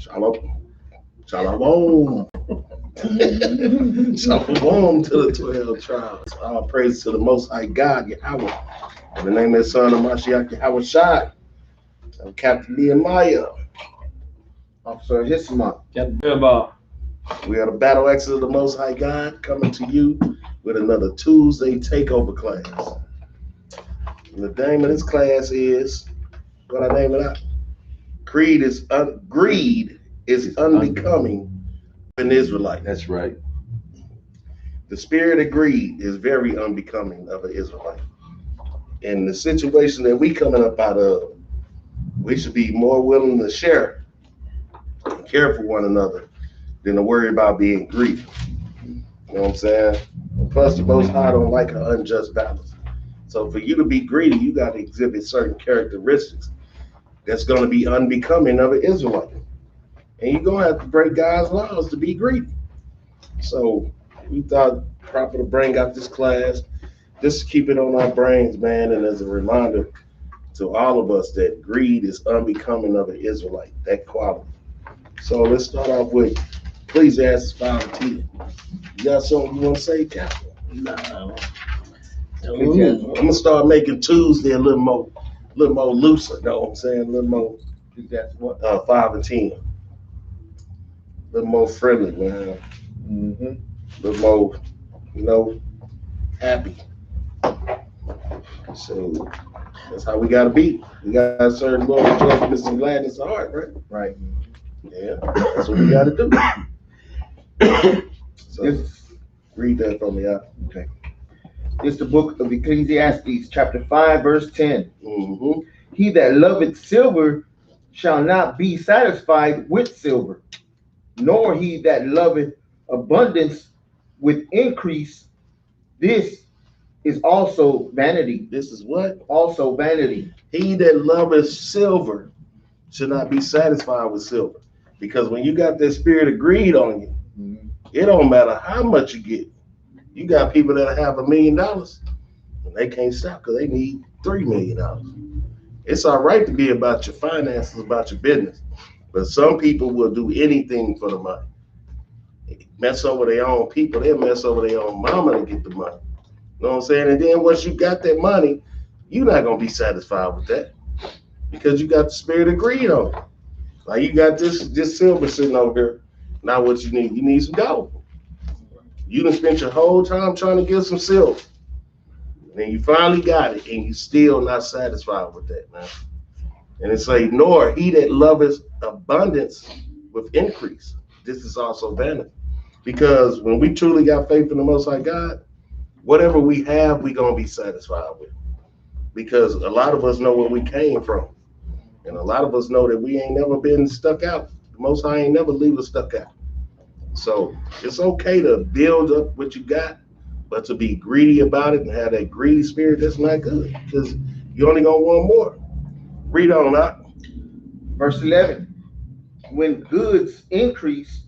Shalom. Shalom. Shalom to the 12 tribes. All praise to the Most High God, Yahweh. In the name of the Son of Mashiach, Yahweh Shai. I'm Captain Nehemiah. Officer Hispanics. Captain Jerubbaal. We are the Battle Axes of the Most High God, coming to you with another Tuesday takeover class. And the name of this class is, what I name it out? Greed is unbecoming an Israelite. That's right. The spirit of greed is very unbecoming of an Israelite. In the situation that we coming up out of, we should be more willing to share and care for one another than to worry about being greedy. You know what I'm saying? And plus, the Most High don't like an unjust balance. So for you to be greedy, you got to exhibit certain characteristics that's going to be unbecoming of an Israelite. And you're going to have to break God's laws to be greedy. So we thought proper to bring out this class, just to keep it on our brains, man, and as a reminder to all of us that greed is unbecoming of an Israelite, that quality. So let's start off with Ecclesiastes 5:10. You got something you want to say, Capt? No. I'm going to start making Tuesday a little more looser, know what I'm saying? A little more, That's what? 5 and 10. A little more friendly, man. Mm-hmm. A little more, happy. So that's how we got to be. We got to serve the Lord with joyfulness and gladness of heart, right? Right. Yeah, that's what we got to do. So read that for me out. Okay. It's the book of Ecclesiastes, chapter 5, verse 10. Mm-hmm. He that loveth silver shall not be satisfied with silver, nor he that loveth abundance with increase. This is also vanity. This is what? Also vanity. He that loveth silver should not be satisfied with silver. Because when you got that spirit of greed on you, it don't matter how much you get. You got people that have $1 million and they can't stop because they need $3 million. It's all right to be about your finances, about your business. But some people will do anything for the money. Mess over their own people, they'll mess over their own mama to get the money. You know what I'm saying? And then once you got that money, you're not going to be satisfied with that because you got the spirit of greed on you. Like you got this silver sitting over here. Now what you need some gold. You done spent your whole time trying to get some silver. And then you finally got it and you still not satisfied with that, man. And it's like, nor he that loveth abundance with increase. This is also vanity. Because when we truly got faith in the Most High God, whatever we have, we're going to be satisfied with. Because a lot of us know where we came from. And a lot of us know that we ain't never been stuck out. The Most High ain't never leave us stuck out. So it's okay to build up what you got, but to be greedy about it and have that greedy spirit, that's not good. Because you only going to want more. Read on out. Verse 11. When goods increase,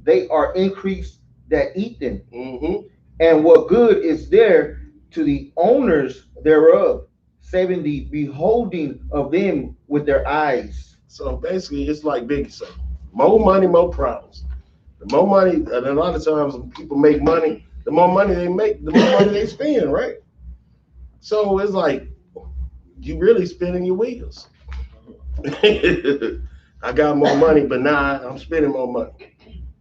they are increased that eat them. Mm-hmm. And what good is there to the owners thereof, saving the beholding of them with their eyes? So basically, it's like Biggie said, more money, more problems. The more money, and a lot of times when people make money, the more money they make, the more money they spend, right? So it's like, you really spinning your wheels. I got more money, but now I'm spending more money.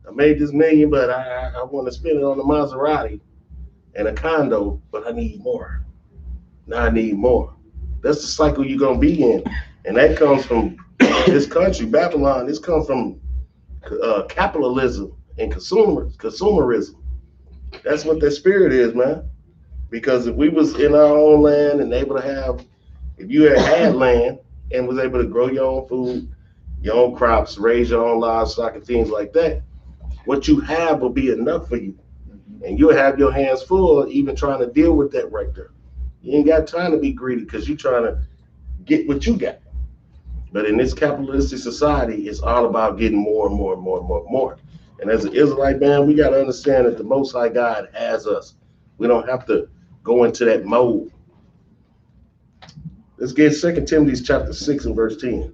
I made this $1 million, but I want to spend it on a Maserati and a condo, but I need more. Now I need more. That's the cycle you're going to be in. And that comes from this country, Babylon. This comes from capitalism and consumerism. That's what that spirit is, man. Because if we was in our own land and able to have, if you had land and was able to grow your own food, your own crops, raise your own livestock and things like that, what you have will be enough for you. And you'll have your hands full even trying to deal with that right there. You ain't got time to be greedy because you're trying to get what you got. But in this capitalistic society, it's all about getting more and more and more and more and more. And as an Israelite, man, we got to understand that the Most High God has us. We don't have to go into that mode. Let's get 2 Timothy chapter 6 and verse 10.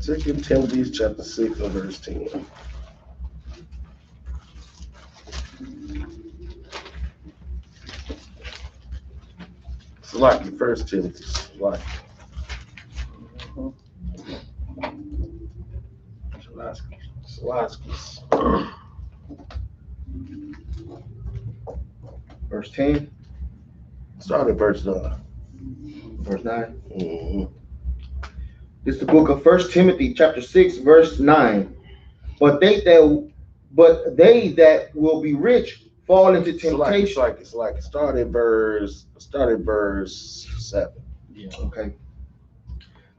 2 Timothy chapter 6 and verse 10. It's like the 1 Timothy. Like Salaskis. Verse 10, Start at verse 9. verse 9. Mm-hmm. This is the book of 1 Timothy chapter 6, verse 9. But they that will be rich fall into temptation. It's like start at verse 7. Yeah, okay.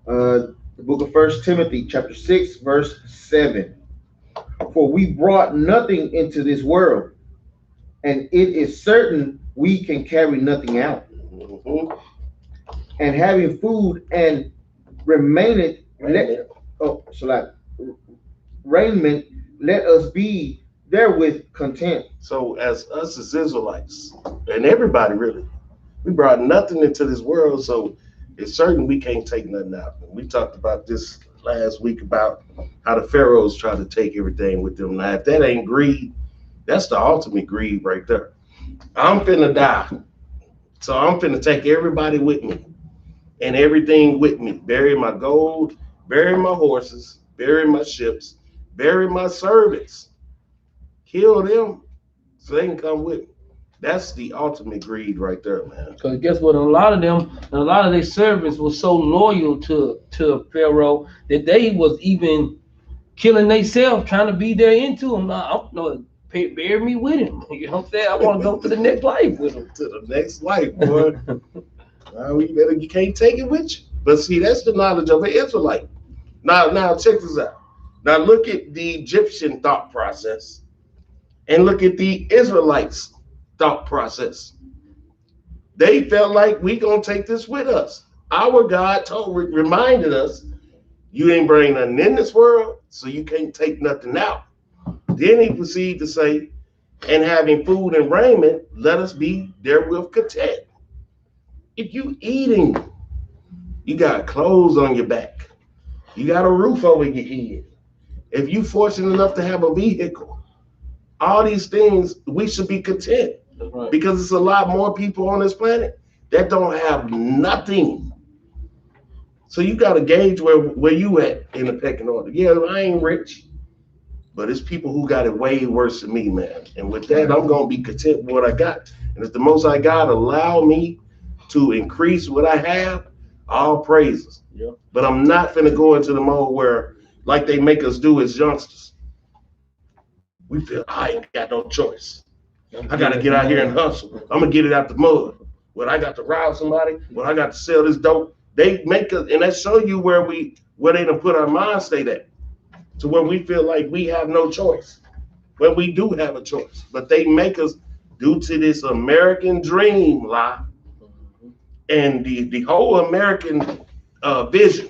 The book of 1 Timothy chapter 6, verse 7. For we brought nothing into this world, and it is certain we can carry nothing out. Mm-hmm. And having food and raiment, raiment, let us be therewith content. So as us as Israelites, and everybody really, we brought nothing into this world, so it's certain we can't take nothing out. And we talked about this last week about how the pharaohs try to take everything with them. Now, if that ain't greed, that's the ultimate greed right there. I'm finna die, so I'm finna take everybody with me and everything with me. Bury my gold, bury my horses, bury my ships, bury my servants, kill them so they can come with me. That's the ultimate greed right there, man. Because guess what? A lot of their servants were so loyal to Pharaoh that they was even killing themselves trying to be there into him. I don't know, bury me with him. You know what I'm saying? I want to go to the next life with him. To the next life, boy. You can't take it with you. But see, that's the knowledge of an Israelite. Now check this out. Now look at the Egyptian thought process and look at the Israelites' thought process. They felt like we gonna take this with us. Our God reminded us, you ain't bring nothing in this world, so you can't take nothing out. Then he proceeded to say, and having food and raiment, let us be therewith content. If you eating, you got clothes on your back, you got a roof over your head. If you fortunate enough to have a vehicle, all these things, we should be content. Right. Because it's a lot more people on this planet that don't have nothing. So you got to gauge where you at in the pecking order. Yeah, I ain't rich, but it's people who got it way worse than me, man. And with that, I'm going to be content with what I got. And if the Most High God allow me to increase what I have, all praises. Yeah. But I'm not finna go into the mode where, like they make us do as youngsters, we feel I ain't got no choice. I got to get out here and hustle. I'm going to get it out the mud. When I got to rob somebody, when I got to sell this dope, they make us, and that show you where they done put our mind state at, to where we feel like we have no choice, when we do have a choice. But they make us, due to this American dream lie and the whole American vision,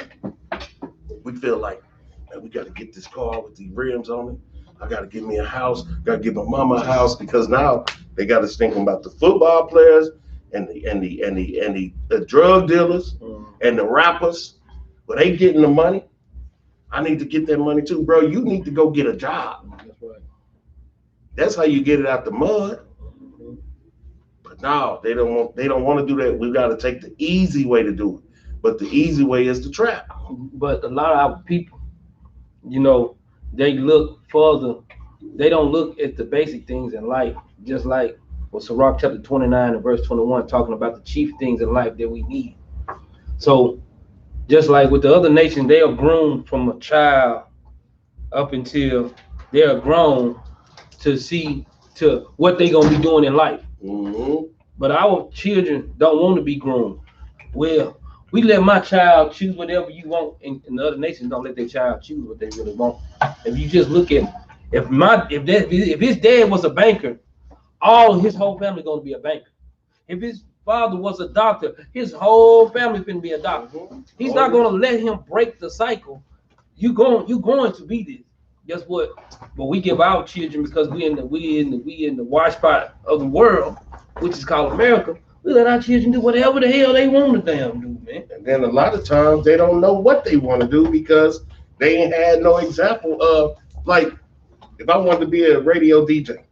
we feel like, man, we got to get this car with the rims on it. I got to give me a house, got to give my mama a house, because now they got us thinking about the football players and the drug dealers and the rappers. But they getting the money. I need to get that money too, bro. You need to go get a job. That's right. That's how you get it out the mud. But no, they don't want to do that. We got to take the easy way to do it. But the easy way is the trap. But a lot of our people, you know, they look further. They don't look at the basic things in life, just like what Sirach chapter 29 and verse 21 talking about the chief things in life that we need. So just like with the other nations, they are groomed from a child up until they are grown to see to what they're gonna be doing in life. Mm-hmm. But our children don't want to be groomed. Well, we let my child choose whatever you want, and the other nations don't let their child choose what they really want. If you just look at, if his dad was a banker, his whole family gonna be a banker. If his father was a doctor, his whole family finna be a doctor. He's not gonna let him break the cycle. You going to be this. Guess what? But we give our children, because we in the wash spot of the world, which is called America. We let our children do whatever the hell they want to damn do, man. And then a lot of times they don't know what they want to do, because They ain't had no example of, like, if I wanted to be a radio DJ,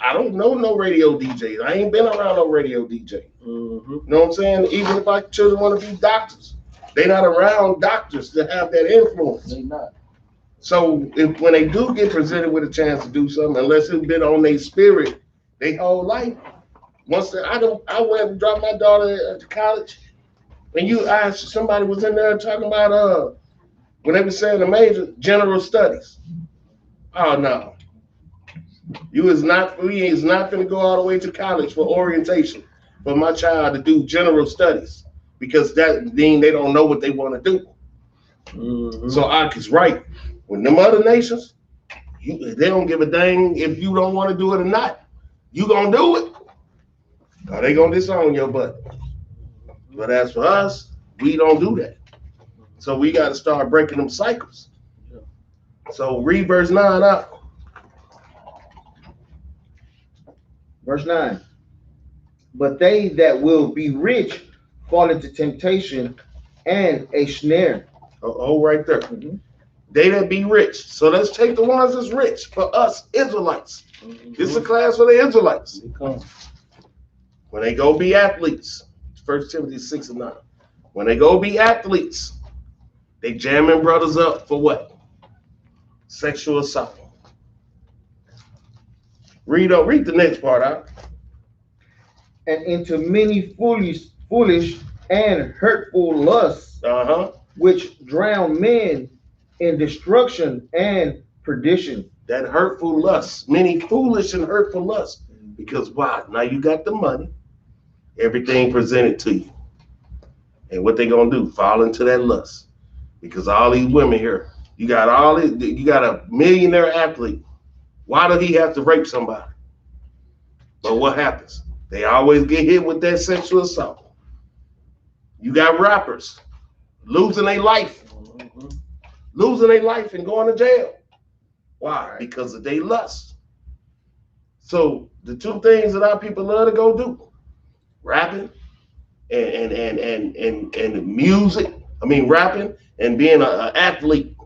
I don't know no radio DJs. I ain't been around no radio DJ. You know what I'm saying? Even if my children want to be doctors, they not around doctors to have that influence. They not. So when they do get presented with a chance to do something, unless it's been on their spirit, their whole life. I went and dropped my daughter to college. When you asked, somebody was in there talking about when they were saying the major general studies. Oh no. We is not going to go all the way to college for orientation for my child to do general studies, because that means they don't know what they want to do. So Ak is right. When them other nations, they don't give a dang if you don't want to do it or not. You gonna do it, or they gonna disown your butt. But as for us, we don't do that. So we got to start breaking them cycles. So read verse 9 out. Verse 9. But they that will be rich fall into temptation and a snare. Oh, right there. They that be rich. So let's take the ones that's rich for us Israelites. This is a class for the Israelites. When they go be athletes, 1 Timothy 6:9. When they go be athletes, they jamming brothers up for what? Sexual assault. Read the next part out. And into many foolish and hurtful lusts, which drown men in destruction and perdition. That hurtful lust, many foolish and hurtful lusts. Because why? Now you got the money, everything presented to you. And what they gonna do? Fall into that lust. Because all these women here, you got a millionaire athlete. Why do he have to rape somebody? But what happens? They always get hit with that sexual assault. You got rappers losing their life and going to jail. Why? Because of their lust. So the two things that our people love to go do, rapping and music. I mean, rapping and being an athlete.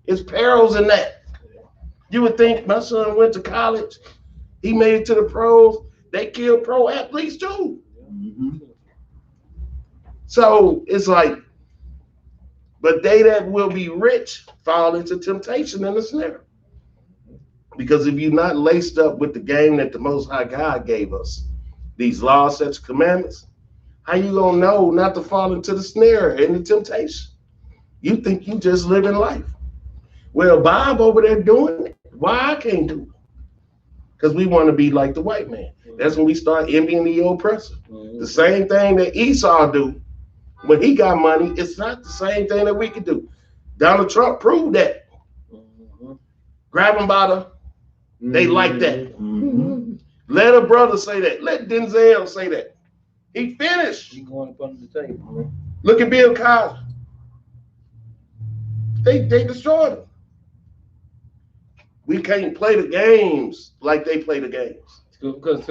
It's perils in that. You would think my son went to college, he made it to the pros. They kill pro athletes too. So it's like, but they that will be rich fall into temptation and the snare. Because if you're not laced up with the game that the Most High God gave us, these laws, statutes, commandments, how you gonna know not to fall into the snare and the temptation? You think you just living life. Well, Bob over there doing it. Why I can't do it? Because we want to be like the white man. That's when we start envying the oppressor. The same thing that Esau do when he got money, it's not the same thing that we could do. Donald Trump proved that. Grab them by the, they like that. Let a brother say that. Let Denzel say that. He finished. He going up under the table. Look at Bill Cosby. They destroyed him. We can't play the games like they play the games. Because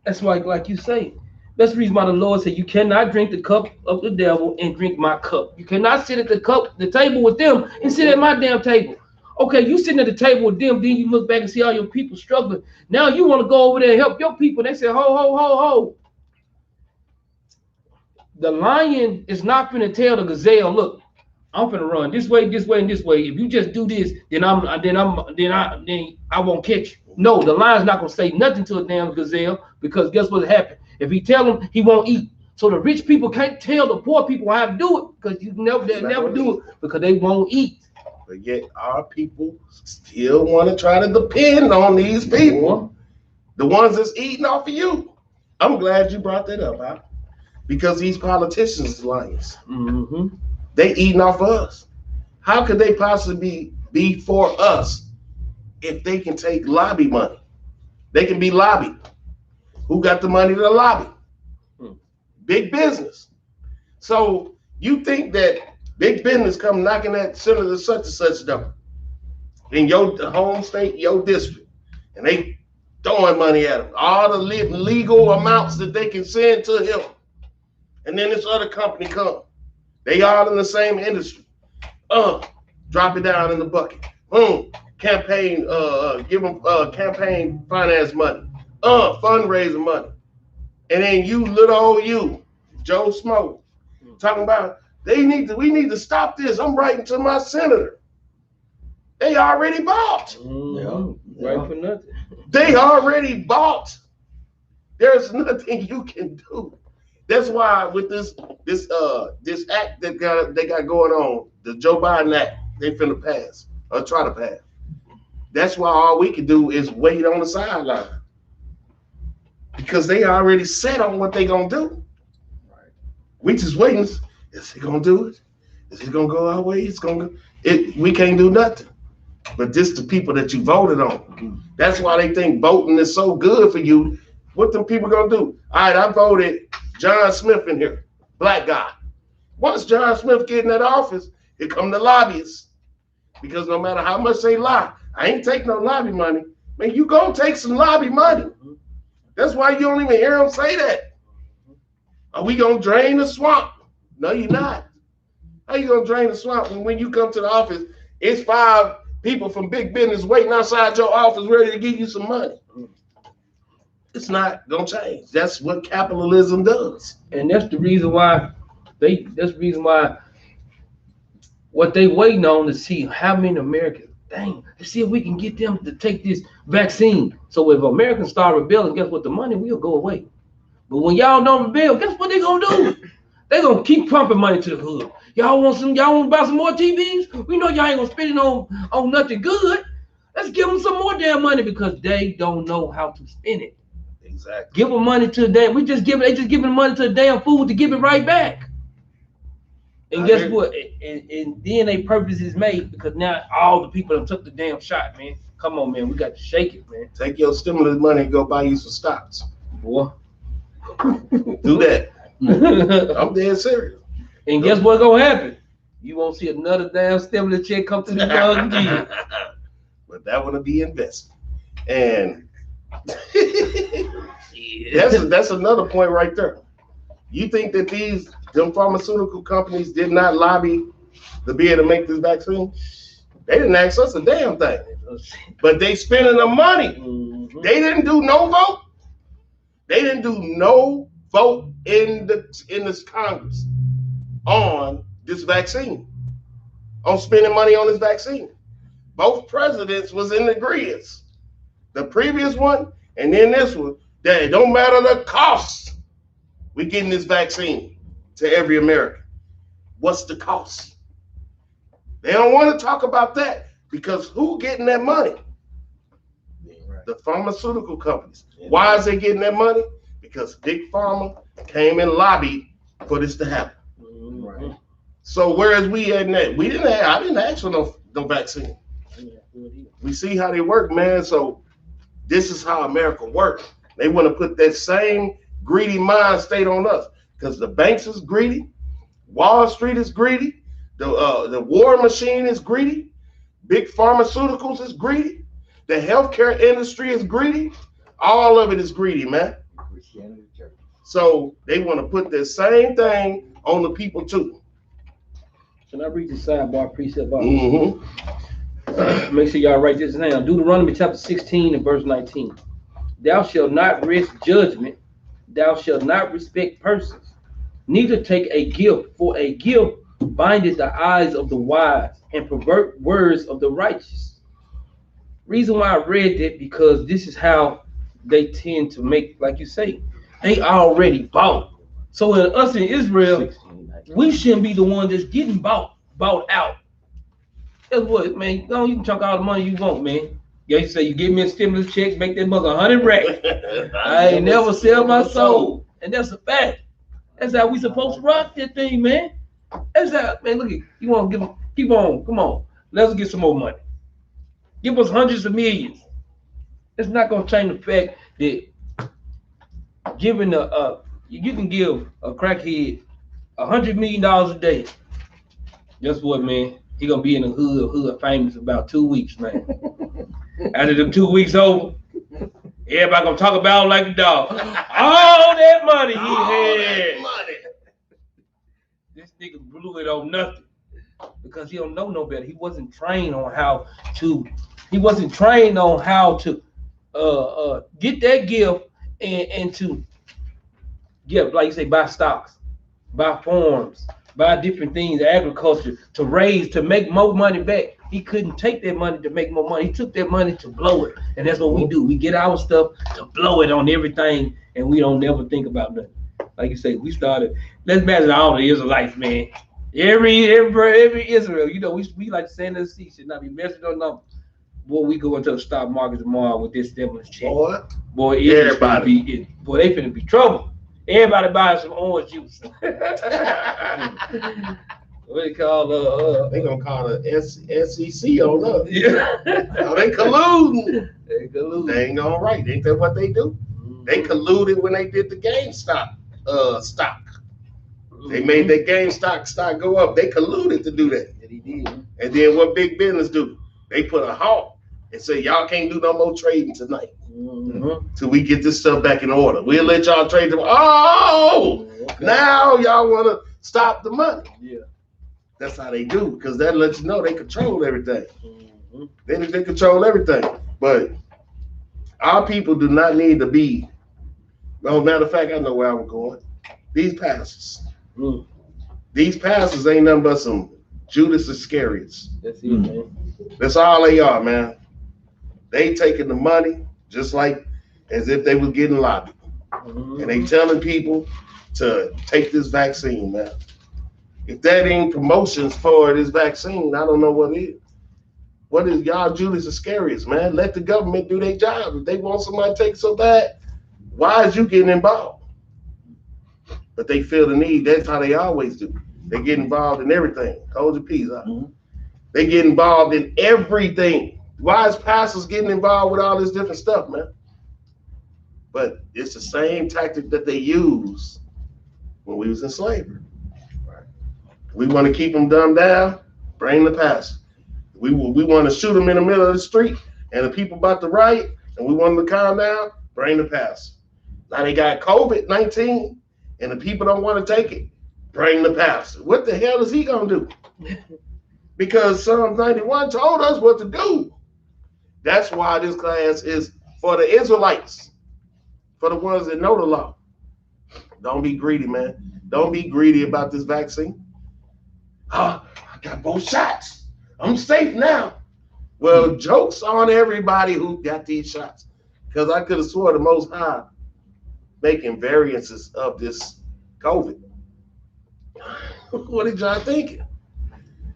that's why, like you say, that's the reason why the Lord said you cannot drink the cup of the devil and drink my cup. You cannot sit at the table with them and sit at my damn table. Okay, you sitting at the table with them, then you look back and see all your people struggling. Now you want to go over there and help your people. They say, ho, ho, ho, ho. The lion is not going to tell the gazelle, look, I'm gonna run this way, and this way. If you just do this, then I won't catch you. No, the lion's not gonna say nothing to a damn gazelle, because guess what happened? If he tell him, he won't eat. So the rich people can't tell the poor people how to do it, because they'll never do it, because they won't eat. But yet our people still want to try to depend on these people, the ones that's eating off of you. I'm glad you brought that up, huh? Because these politicians are lions. They eating off of us. How could they possibly be for us if they can take lobby money? They can be lobbied. Who got the money to lobby? Big business. So you think that big business come knocking at Senator such and such door in your home state, your district, and they throwing money at him, all the legal amounts that they can send to him, and then this other company come. They all in the same industry. Drop it down in the bucket. Campaign, give them campaign finance money. Fundraising money. And then you, little old you, Joe Smo, talking about we need to stop this. I'm writing to my senator. They already bought. Right for nothing. They already bought. There's nothing you can do. That's why with this act that they got going on, the Joe Biden act, they finna pass or try to pass. That's why all we can do is wait on the sideline. Because they already set on what they gonna do. Right. We just waiting. Is he gonna do it? Is it gonna go our way? We can't do nothing. But this the people that you voted on. That's why they think voting is so good for you. What them people gonna do? All right, I voted John Smith in here, black guy. Once John Smith get in that office, here come the lobbyists. Because no matter how much they lie, I ain't taking no lobby money. Man, you gonna take some lobby money. That's why you don't even hear them say that. Are we gonna drain the swamp? No, you're not. How you gonna drain the swamp when you come to the office, it's 5 people from big business waiting outside your office ready to give you some money? It's not gonna change. That's what capitalism does. And that's the reason why what they waiting on to see how many Americans, to see if we can get them to take this vaccine. So if Americans start rebelling, guess what? The money will go away. But when y'all don't rebel, guess what they gonna do? They gonna keep pumping money to the hood. Y'all want to buy some more TVs? We know y'all ain't gonna spend it on nothing good. Let's give them some more damn money because they don't know how to spend it. Exactly. Give them money to the damn. They just giving money to the damn food to give it right back. And guess what? And then a purpose is made because now all the people that took the damn shot, man. Come on, man. We got to shake it, man. Take your stimulus money and go buy you some stocks. Boy. Do that. I'm dead serious. And guess what's gonna happen? You won't see another damn stimulus check come to the dog again. But that would be invested. And that's another point right there. You think that them pharmaceutical companies did not lobby to be able to make this vaccine? They didn't ask us a damn thing. But they spending the money. Mm-hmm. They didn't do no vote. They didn't do no vote in this Congress on this vaccine, on spending money on this vaccine. Both presidents was in agreement. The previous one and then this one, that it don't matter the cost. We getting this vaccine to every American. What's the cost? They don't want to talk about that because who getting that money? Right. The pharmaceutical companies. Yeah. Why is they getting that money? Because Big Pharma came and lobbied for this to happen. Right. So whereas we at that, I didn't ask for no vaccine. We see how they work, man. So this is how America works. They want to put that same greedy mind state on us because the banks is greedy, Wall Street is greedy, the war machine is greedy, big pharmaceuticals is greedy, the healthcare industry is greedy. All of it is greedy, man. So they want to put the same thing on the people too. Can I read the sidebar precept? Make sure y'all write this down. Deuteronomy chapter 16 and verse 19. Thou shalt not risk judgment. Thou shalt not respect persons. Neither take a gift, for a gift bindeth the eyes of the wise and pervert words of the righteous. Reason why I read that because this is how they tend to make, like you say, they already bought. So us in Israel, we shouldn't be the one that's getting bought out. That's what, man. You can chunk all the money you want, man. Yeah, you say you give me a stimulus check, make that mother 100 racks. I ain't never sell my soul, and that's a fact. That's how we supposed to rock that thing, man. That's how, man. Look, you want to give them? Keep on, come on. Let's get some more money. Give us hundreds of millions. It's not gonna change the fact that giving you can give a crackhead $100 million a day. Guess what, man? He gonna be in the hood famous about 2 weeks, man. After them 2 weeks over, everybody gonna talk about him like a dog. All that money he had. Nigga blew it on nothing because he don't know no better. He wasn't trained on how to. He wasn't trained on how to get that gift and to give, like you say, buy stocks, buy farms, buy different things, agriculture, to raise, to make more money back. He couldn't take that money to make more money. He took that money to blow it. And that's what we do. We get our stuff to blow it on everything, and we don't never think about nothing. Like you say, we started, let's imagine all the Israelites, man. Every Israel, you know, we like to sand in the sea, should not be measured on numbers. Boy, we go into the stock market tomorrow with this stimulus check. Boy, everybody, boy, they finna be trouble. Everybody buying some orange juice. What they call they gonna call the SEC on us. Yeah. Oh, they colluding. They colluding. They ain't all right. Ain't that what they do? They colluded when they did the GameStop stock. They made that GameStop stock go up. They colluded to do that. That he did. And then what big business do? They put a halt and say, y'all can't do no more trading tonight. Till we get this stuff back in order. We'll let y'all trade them. Oh, okay. Now y'all want to stop the money. Yeah. That's how they do, because that lets you know they control everything. They control everything. But our people do not need to be. Well, matter of fact, I know where I'm going. These pastors. These pastors ain't nothing but some Judas Iscariots. That's it, man. That's all they are, man. They taking the money just like as if they was getting lobbied. And they telling people to take this vaccine, man. If that ain't promotions for this vaccine, I don't know what is. What is y'all Judas Iscariots, man? Let the government do their job. If they want somebody to take so bad, why is you getting involved? But they feel the need. That's how they always do. They get involved in everything. Hold your peace out. They get involved in everything. Why is pastors getting involved with all this different stuff, man? But it's the same tactic that they used when we was in slavery. We want to keep them dumbed down, bring the pastor. We want to shoot them in the middle of the street, and the people about to riot, and we want them to calm down, bring the pastor. Now they got COVID-19, and the people don't want to take it, bring the pastor. What the hell is he going to do? Because Psalm 91 told us what to do. That's why this class is for the Israelites, for the ones that know the law. Don't be greedy, man. Don't be greedy about this vaccine. Oh, I got both shots. I'm safe now. Well, joke's on everybody who got these shots. Because I could have swore the Most High making variances of this COVID. What did y'all thinking?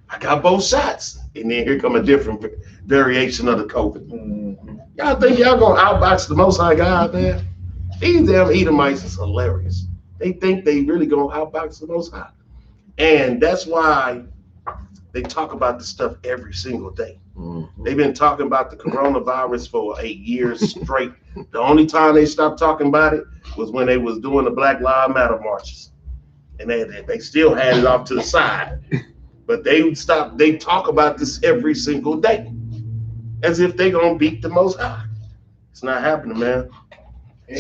I got both shots. And then here come a different variation of the COVID. Y'all think y'all gonna outbox the Most High God, man? These damn Edomites is hilarious. They think they really gonna outbox the Most High. And that's why they talk about this stuff every single day. They've been talking about the coronavirus for 8 years straight. The only time they stopped talking about it was when they was doing the Black Lives Matter marches. And they still had it off to the side. But they talk about this every single day. As if they gonna beat the Most High. It's not happening, man. And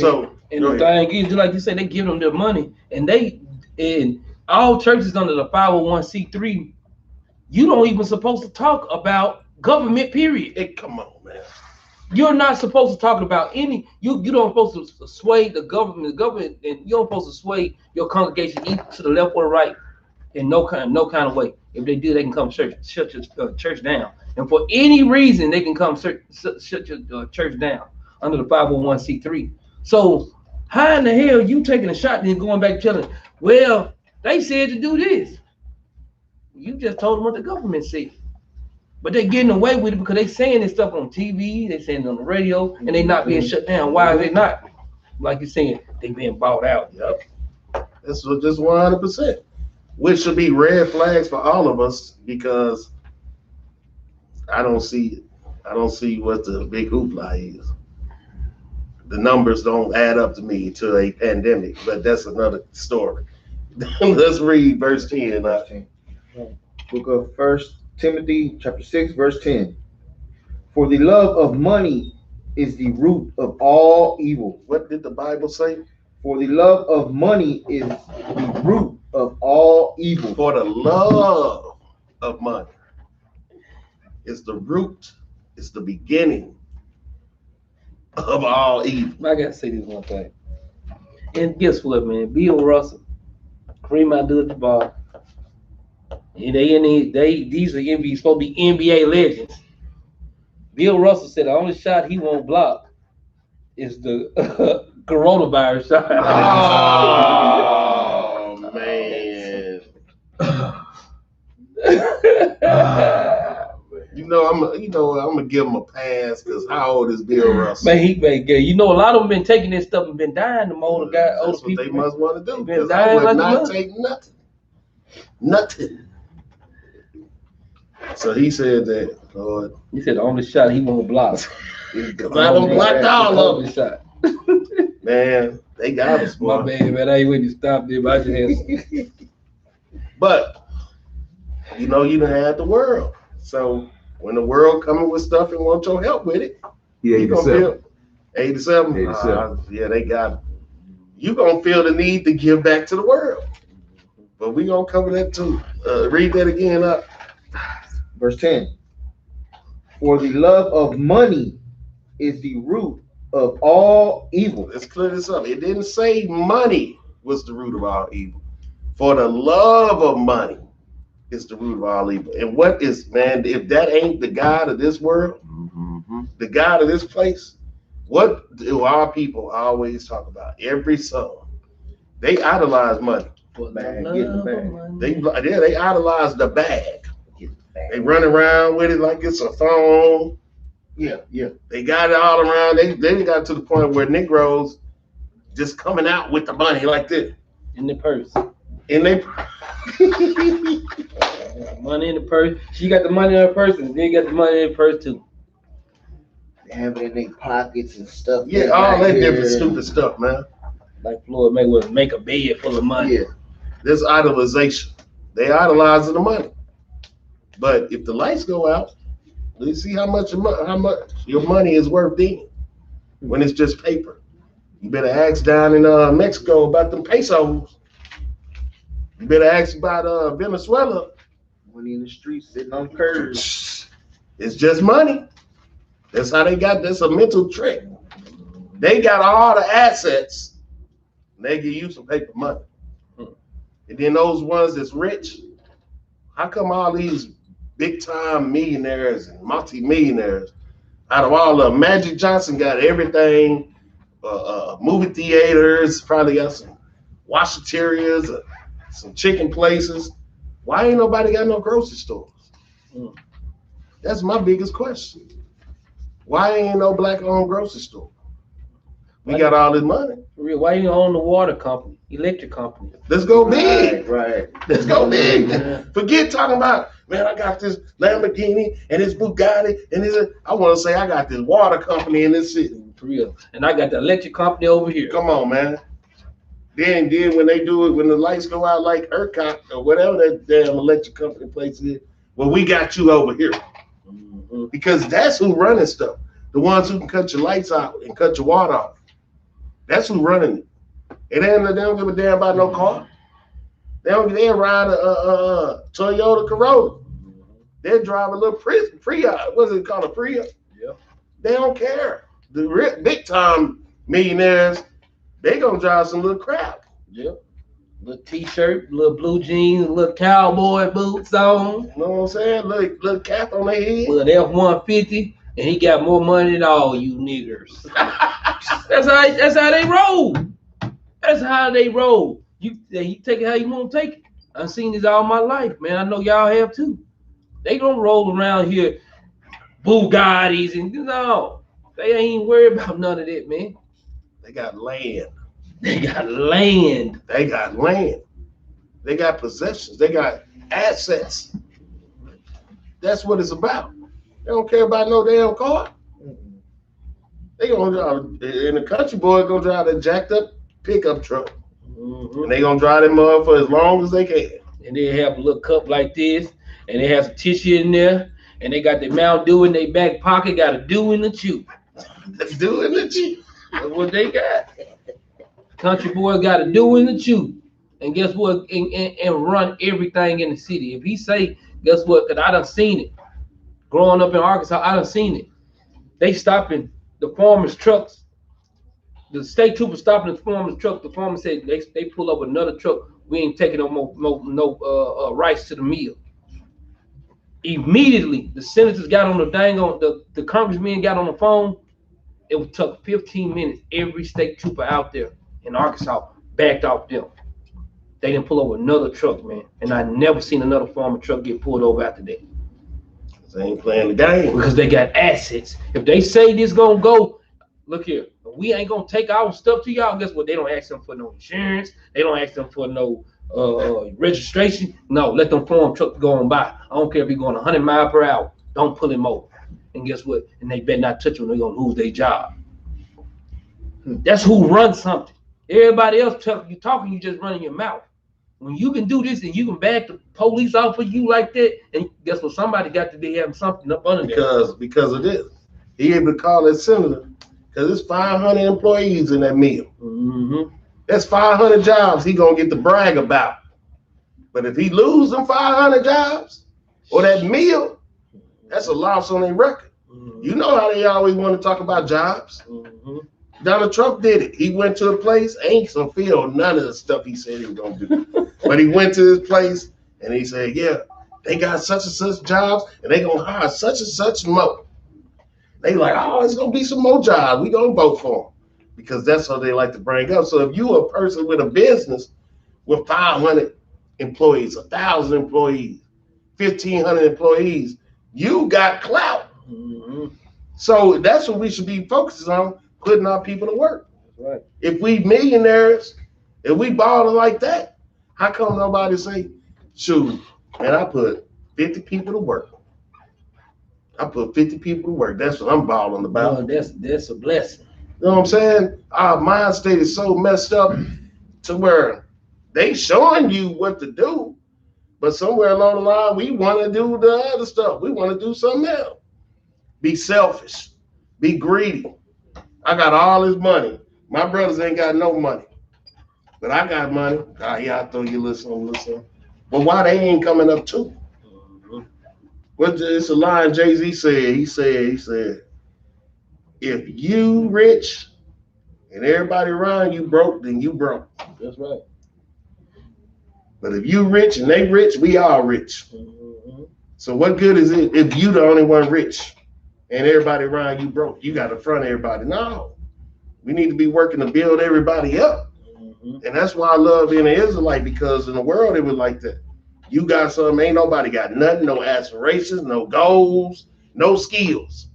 the thing is, like you said, they give them their money, and all churches under the 501c3, you don't even supposed to talk about government, period. Hey, come on, man. You're not supposed to talk about any, you don't supposed to sway the government, and you don't supposed to sway your congregation either to the left or the right in no kind of way. If they do, they can come shut your church down. And for any reason, they can come shut your church down under the 501c3. So how in the hell you taking a shot and then going back telling, well, they said to do this. You just told them what the government said. But they're getting away with it because they saying this stuff on TV, they saying it on the radio, and they not being shut down. Why are they not? Like you're saying, they being bought out. Yep. That's just 100%. Which should be red flags for all of us, because I don't see what the big hoopla is. The numbers don't add up to me to a pandemic, but that's another story. Let's read verse 10. Book of 1 Timothy chapter 6, verse 10. For the love of money is the root of all evil. What did the Bible say? For the love of money is the root of all evil. For the love of money is the root, it's the beginning of all evil. I gotta say this one thing. And guess what, man? Bill Russell, Kareem Abdul-Jabbar, these are supposed to be NBA legends. Bill Russell said the only shot he won't block is the coronavirus shot. Oh man. I'm gonna give him a pass because how old is Bill Russell? Man, he been gay. A lot of them been taking this stuff and been dying. The older guys, older That's what people. they must want to do. Been Because I dying would like not a take nothing. So he said that, Lord. He said the only shot he won't block. I done blocked all of them. Shot. Man, they got us, boy. My bad, man. I ain't waiting to stop there, but I just had But you done had the world. So when the world coming with stuff and want your help with it, you gonna feel 87. Yeah, they got it. You gonna feel the need to give back to the world. But we gonna cover that too. Read that again up. Verse 10. For the love of money is the root of all evil. Let's clear this up. It didn't say money was the root of all evil. For the love of money is the root of all evil. And what is, man, if that ain't the God of this world, the God of this place, what do our people always talk about? Every song. They idolize money. They idolize the bag. They run around with it like it's a phone. Yeah. They got it all around. They got to the point where Negroes just coming out with the money like this. in the purse. In they Money in the purse. She got the money in her purse, and they got the money in her purse too. They have it in their pockets and stuff. Yeah, all that different stupid stuff, man. Like Floyd Mayweather, make a bed full of money. Yeah. This idolization. They idolizing the money. But if the lights go out, let's see how much your money is worth then. When it's just paper. You better ask down in Mexico about them pesos. You better ask about Venezuela. Money in the streets sitting on curves. It's just money. That's how they got this. A mental trick. They got all the assets. And they give you some paper money. And then those ones that's rich, how come all these big time millionaires and multi-millionaires, out of all of them, Magic Johnson got everything, movie theaters, probably got some washaterias, some chicken places. Why ain't nobody got no grocery stores? That's my biggest question. Why ain't no black-owned grocery store? We got all this money. For real, why you own the water company, electric company? Let's go big. Right. Let's go big. Forget talking about, man, I got this Lamborghini and this Bugatti and this. I want to say I got this water company in this city. For real. And I got the electric company over here. Come on, man. Then when they do it, when the lights go out like ERCOT or whatever that damn electric company place is, well, we got you over here. Because that's who running stuff. The ones who can cut your lights out and cut your water off. That's who running it. And they don't give a damn about no car. They ride a Toyota Corolla. They drive a little Prius. What's it called, a Prius? Yeah. They don't care. The big time millionaires, they gonna drive some little crap. Yep. Little t-shirt, little blue jeans, little cowboy boots on. You know what I'm saying? Little cap on their head. With an F-150, and he got more money than all you niggers. That's how they roll. That's how they roll. You take it how you want to take it. I've seen this all my life, man. I know y'all have too. They don't roll around here Bugattis and they ain't worried about none of that, man. They got land. They got land. They got land. They got possessions. They got assets. That's what it's about. They don't care about no damn car. They gonna drive, and the country boy gonna drive a jacked up pickup truck. And they gonna drive them up for as long as they can. And they have a little cup like this, and they have some tissue in there, and they got the Mountain Dew in their back pocket, got a dew in the chew. Do in the chew. That's what they got. Country boys got a dew in the chew. and guess what? And run everything in the city. If he say, guess what? Because I done seen it. Growing up in Arkansas, I done seen it. They stopping the farmers' trucks. The state trooper stopping the farmer's truck. The farmer said they pull up another truck. We ain't taking no rice to the meal. Immediately, the senators got on the congressmen got on the phone. It took 15 minutes. Every state trooper out there in Arkansas backed off them. They didn't pull over another truck, man. And I never seen another farmer truck get pulled over after that. They ain't playing the game. Because they got assets. If they say this gonna go, look here, we ain't gonna take our stuff to y'all. Guess what? They don't ask them for no insurance. They don't ask them for no registration. No, let them farm truck go on by. I don't care if you're going 100 miles per hour. Don't pull him over. And guess what? And they better not touch them. They're gonna lose their job. That's who runs something. Everybody else you talking, you just running your mouth. When you can do this and you can back the police off of you like that, and guess what? Somebody got to be having something up under there. Because of this, he able to call that senator because there's 500 employees in that mill. Mm-hmm. That's 500 jobs he gonna get to brag about. But if he lose them 500 jobs or that mill, that's a loss on their record. Mm-hmm. You know how they always want to talk about jobs. Mm-hmm. Donald Trump did it. He went to a place, ain't fulfilled none of the stuff he said he was gonna do. But he went to this place and he said, yeah, they got such and such jobs and they gonna hire such and such more. They like, oh, it's gonna be some more jobs. We gonna vote for them. Because that's how they like to bring up. So if you a person with a business with 500 employees, 1,000 employees, 1,500 employees, you got clout. Mm-hmm. So that's what we should be focusing on, putting our people to work. Right. If we millionaires, if we balling like that, how come nobody say, shoot, man, I put 50 people to work. I put 50 people to work. That's what I'm balling about. Oh, that's a blessing. You know what I'm saying? Our mind state is so messed up to where they showing you what to do, but somewhere along the line, we want to do the other stuff. We want to do something else. Be selfish. Be greedy. I got all this money. My brothers ain't got no money, but I got money. Yeah, I throw you listen. But why they ain't coming up too? It's a line Jay-Z said. He said, if you rich and everybody around you broke, then you broke. That's right. But if you rich and they rich, we all rich. Mm-hmm. So what good is it if you the only one rich and everybody around you broke? You got to front everybody. No. We need to be working to build everybody up. Mm-hmm. And that's why I love being an Israelite, because in the world it was like that. You got something, ain't nobody got nothing, no aspirations, no goals, no skills.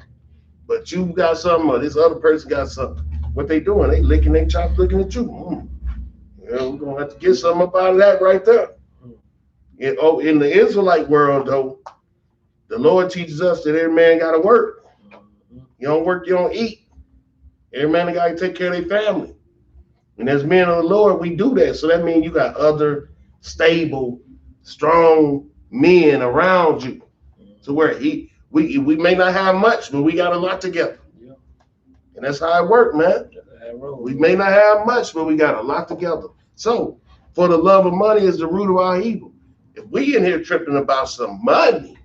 But you got something, or this other person got something. What they doing? They licking their chops, looking at you. Yeah, we're gonna have to get something up out of that right there. In the Israelite world, though, the Lord teaches us that every man gotta work. You don't work, you don't eat. Every man gotta take care of their family. And as men of the Lord, we do that. So that means you got other stable, strong men around you. So where we may not have much, but we got a lot together. Yeah. And that's how it works, man. We may not have much, but we got a lot together. So, for the love of money is the root of our evil. If we in here tripping about some money,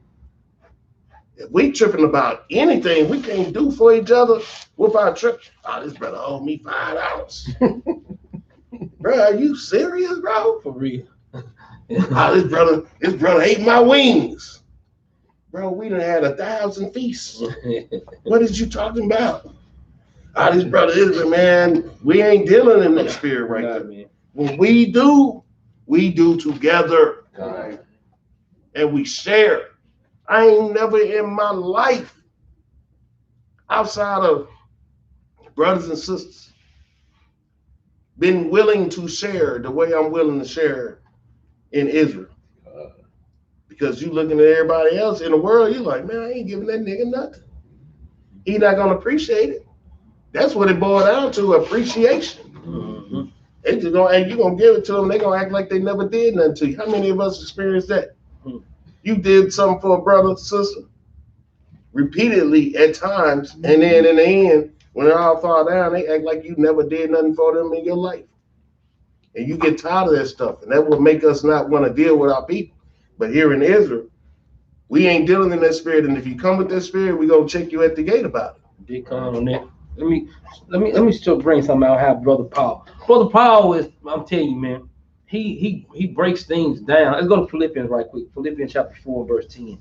if we tripping about anything we can't do for each other with our trip, oh, this brother owed me $5. Bro, are you serious, bro? For real. Oh, this brother ate my wings. Bro, we done had 1,000 feasts. What is you talking about? This brother Israel, man, we ain't dealing in that spirit right there. Man. When we do together. Right. And we share. I ain't never in my life, outside of brothers and sisters, been willing to share the way I'm willing to share in Israel. Because you looking at everybody else in the world, you're like, man, I ain't giving that nigga nothing. He not gonna appreciate it. That's what it boiled down to, appreciation. Mm-hmm. And you're gonna give it to them, they gonna act like they never did nothing to you. How many of us experienced that? Mm-hmm. You did something for a brother, sister, repeatedly at times, and then in the end, when it all fall down, they act like you never did nothing for them in your life. And you get tired of that stuff. And that will make us not want to deal with our people. But here in Israel, we ain't dealing in that spirit. And if you come with that spirit, we're going to check you at the gate about it. Big comment on that. Let me still bring something out. How Brother Paul is, I'm telling you, man, he breaks things down. Let's go to Philippians right quick. Philippians chapter 4, verse 10.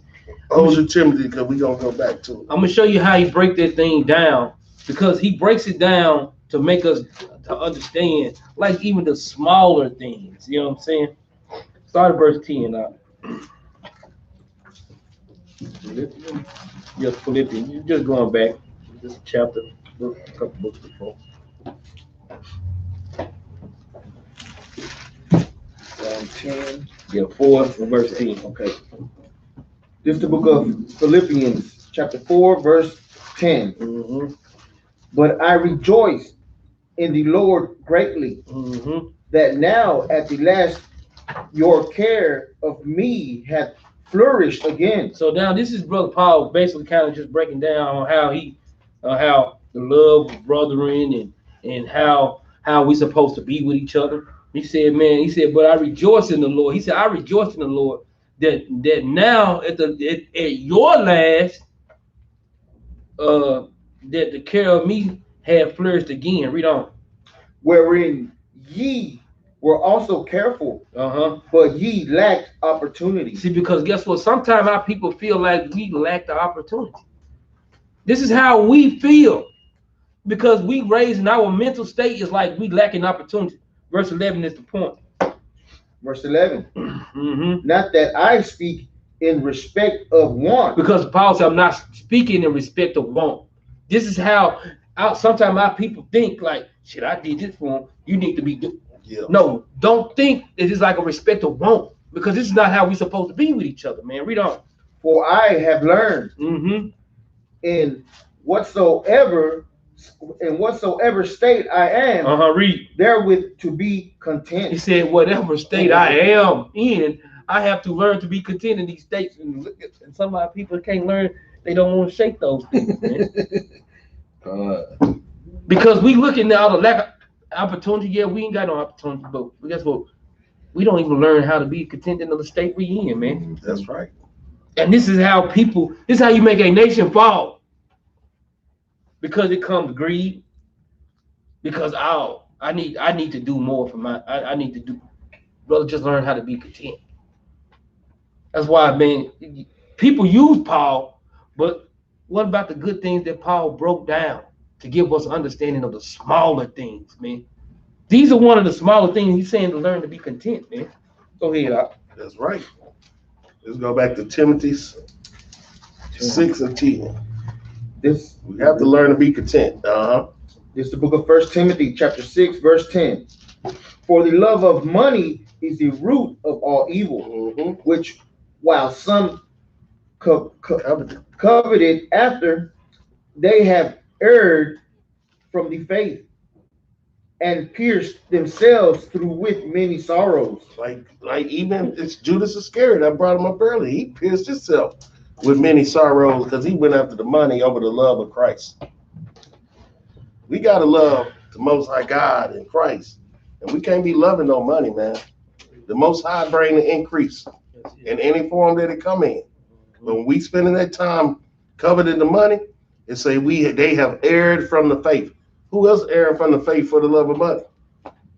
Hold your Timothy, because we're going to go back to it. I'm going to show you how he breaks that thing down, because he breaks it down to make us to understand, like even the smaller things. You know what I'm saying? Start at verse 10 now. Philippians. You're just going back. This chapter, a couple books before. 10. Yeah, 4 verse 10. Okay. This is the book of Philippians, chapter 4, verse 10. Mm-hmm. But I rejoice in the Lord greatly, Mm-hmm. that now at the last your care of me hath flourished again. So now this is Brother Paul basically kind of just breaking down on how the love of brethren and how we supposed to be with each other. He said, but I rejoice in the Lord. He said, I rejoice in the Lord that now at your last that the care of me had flourished again. Read on. Wherein ye were also careful, but ye lacked opportunity. See, because guess what? Sometimes our people feel like we lack the opportunity. This is how we feel, because we raised in our mental state is like we lacking opportunity. Verse 11 is the point. Verse 11. Mm-hmm. Not that I speak in respect of want. Because Paul said, I'm not speaking in respect of want. This is how sometimes our people think like, shit, I did this for him. You need to be doing. Yeah. No, don't think it is like a respect of want, because this is not how we're supposed to be with each other, man. Read on. For I have learned in whatsoever state I am, Read. therewith to be content. He said, whatever state I am in, I have to learn to be content in these states. And some of our people can't learn. They don't want to shake those things, man. Because we looking at the lack of opportunity. Yeah, we ain't got no opportunity, but guess what? We don't even learn how to be content in the state we in, man. That's right. And this is how you make a nation fall. Because it comes greed. Because I need to do more for I need to do. Brother, just learn how to be content. That's why, man, people use Paul, but what about the good things that Paul broke down to give us understanding of the smaller things, man? These are one of the smaller things he's saying to learn to be content, man. Go ahead, Doc. That's right. Let's go back to Timothy 6 and 10. We have to learn to be content. This is the book of 1 Timothy, chapter 6, verse 10. For the love of money is the root of all evil, which while some coveted after, they have erred from the faith and pierced themselves through with many sorrows. Like even it's Judas Iscariot. I brought him up earlier. He pierced himself with many sorrows because he went after the money over the love of Christ. We got to love the Most High God and Christ. And we can't be loving no money, man. The Most High bring the increase in any form that it come in. But when we spending that time coveting the money, it say they have erred from the faith. Who else erred from the faith for the love of money?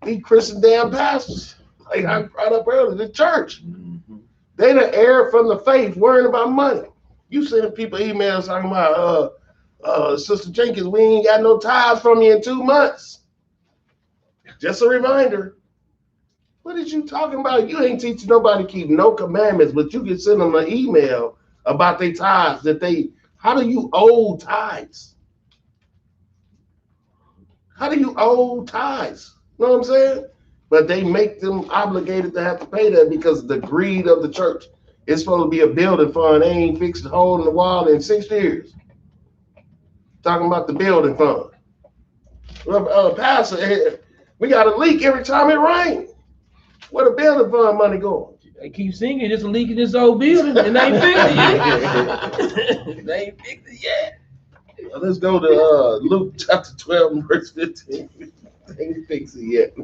These Christian damn pastors. Like I brought up earlier, the church. They done erred from the faith worrying about money. You sending people emails talking about, Sister Jenkins, we ain't got no tithes from you in 2 months. Just a reminder. What is you talking about? You ain't teaching nobody to keep no commandments, but you can send them an email about their tithes how do you owe tithes? How do you owe tithes? You know what I'm saying? But they make them obligated to have to pay that because of the greed of the church. It's supposed to be a building fund. They ain't fixed a hole in the wall in 6 years. Talking about the building fund. Pastor, we got a leak every time it rains. Where the building fund money going? They keep singing, it's a leak in this old building, and they ain't fixed it yet. They ain't fixed it yet. Let's go to Luke chapter 12 and verse 15. They ain't fixed it yet.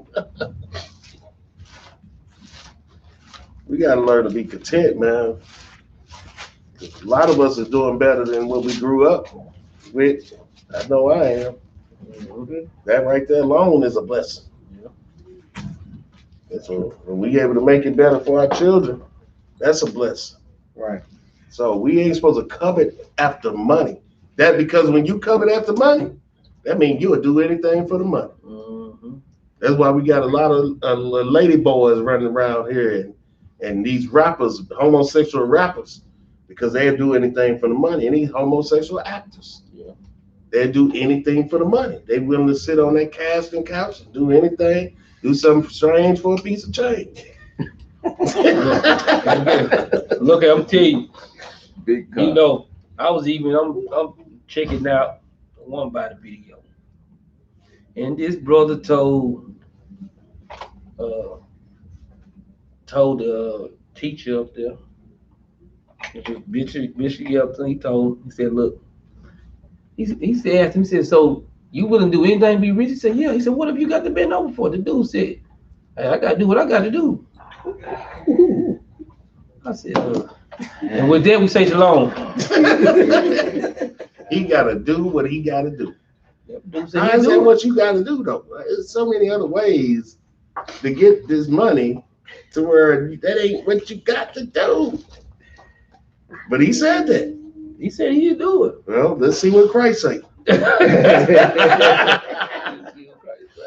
We got to learn to be content, man. A lot of us are doing better than what we grew up with. I know I am. That right there alone is a blessing. And so when we able to make it better for our children, that's a blessing. Right. So we ain't supposed to covet after money. That because when you covet after money, that means you'll do anything for the money. That's why we got a lot of lady boys running around here and these rappers, homosexual rappers, because they'll do anything for the money. And these homosexual actors, they'll do anything for the money. They willing to sit on that casting couch and do anything, do something strange for a piece of change. Look, I'm telling you, Big cut. you know, I'm checking out one by the video, and this brother told the teacher up there, Bishop Upton, he said, look, he asked him, he said, so you wouldn't do anything to be rich? He said, yeah. He said, what have you got to bend over for? The dude said, hey, I got to do what I got to do. I said, and with that, we say shalom. He got to do what he got to do. So I said what you got to do, though. There's so many other ways to get this money to where that ain't what you got to do. But he said that. He said he'd do it. Well, let's see what Christ say.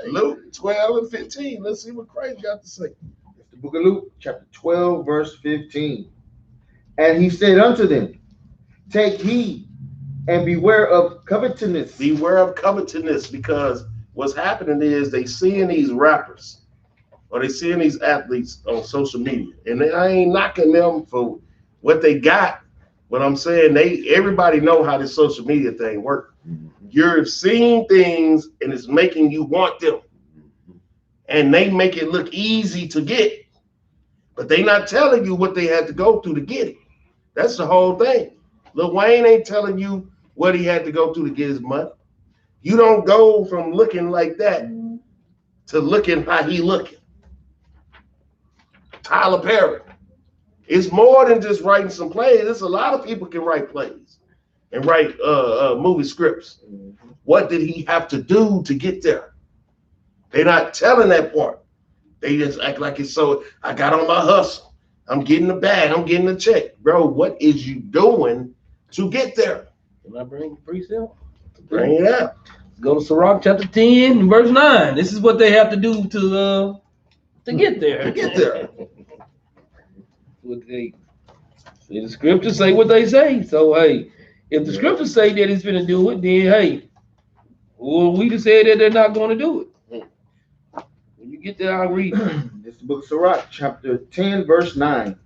Luke 12 and 15. Let's see what Christ got to say. It's the book of Luke, chapter 12, verse 15. And he said unto them, take heed and beware of covetousness. Beware of covetousness, because what's happening is they seeing these rappers or they seeing these athletes on social media, and I ain't knocking them for what they got. But I'm saying everybody know how this social media thing works. You're seeing things and it's making you want them, and they make it look easy to get, but they not telling you what they had to go through to get it. That's the whole thing. Lil Wayne ain't telling you what he had to go through to get his money. You don't go from looking like that to looking how he looking. Tyler Perry. It's more than just writing some plays. There's a lot of people can write plays and write movie scripts. What did he have to do to get there? They're not telling that part. They just act like it's so, I got on my hustle. I'm getting the bag. I'm getting the check. Bro, what is you doing to get there? Can I bring the precept? Bring it out. Go to Sirach chapter 10, verse 9. This is what they have to do to get there. To get there. The scriptures say what they say. So hey, if the scriptures say that it's gonna do it, then hey, well, we just said that they're not gonna do it. When you get there, I'll read it. This is the book of Sirach, chapter 10, verse 9.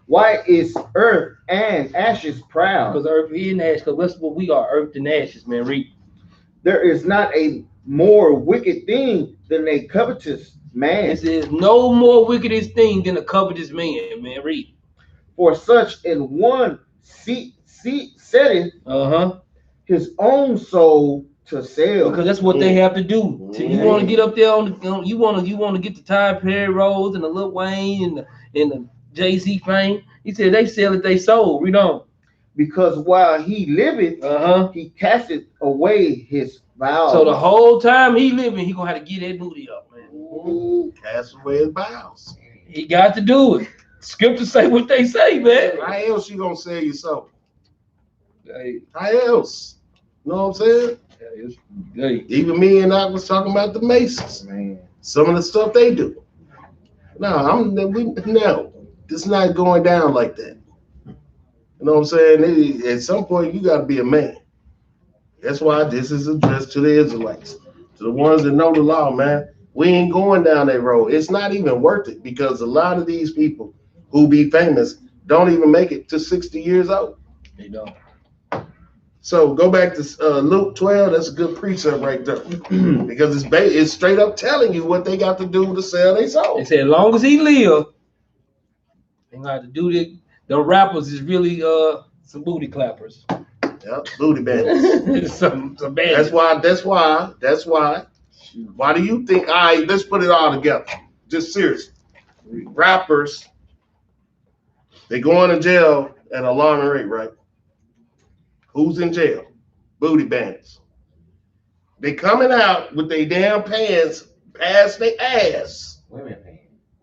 Why is earth and ashes proud? Because earth and ashes, because that's what we are, earth and ashes, man. Read. There is not a more wicked thing than a covetous man. It says no more wickedest thing than a covetous man, man. Read. For such in one setteth his own soul to sell. Because that's what they have to do. So you want to get up there on the, you want to get the Tyler Perry Rose and the Lil Wayne and the Jay-Z fame. He said they sell it they soul. Read on. Because while he liveth, he casteth away his vows. So the whole time he living, he gonna have to get that booty up, man. Ooh, cast away his vows. He got to do it. Scriptures say what they say, man. How else you gonna sell your soul? Hey, How else? You know what I'm saying? hey. Even me and I was talking about the Masons. Man. Some of the stuff they do. No, it's not going down like that. You know what I'm saying? At some point, you got to be a man. That's why this is addressed to the Israelites, to the ones that know the law, man. We ain't going down that road. It's not even worth it, because a lot of these people who be famous don't even make it to 60 years old. They don't. So go back to Luke 12. That's a good precept right there, because it's straight up telling you what they got to do to sell their soul. They said as long as he live, they gonna have to do that. The rappers is really some booty clappers. Yep, booty bandits. some bandits. That's why. Why do you think? All right, let's put it all together. Just seriously. Rappers They going to jail at an alarming rate, right? Who's in jail? Booty bandits. They coming out with their damn pants past their ass.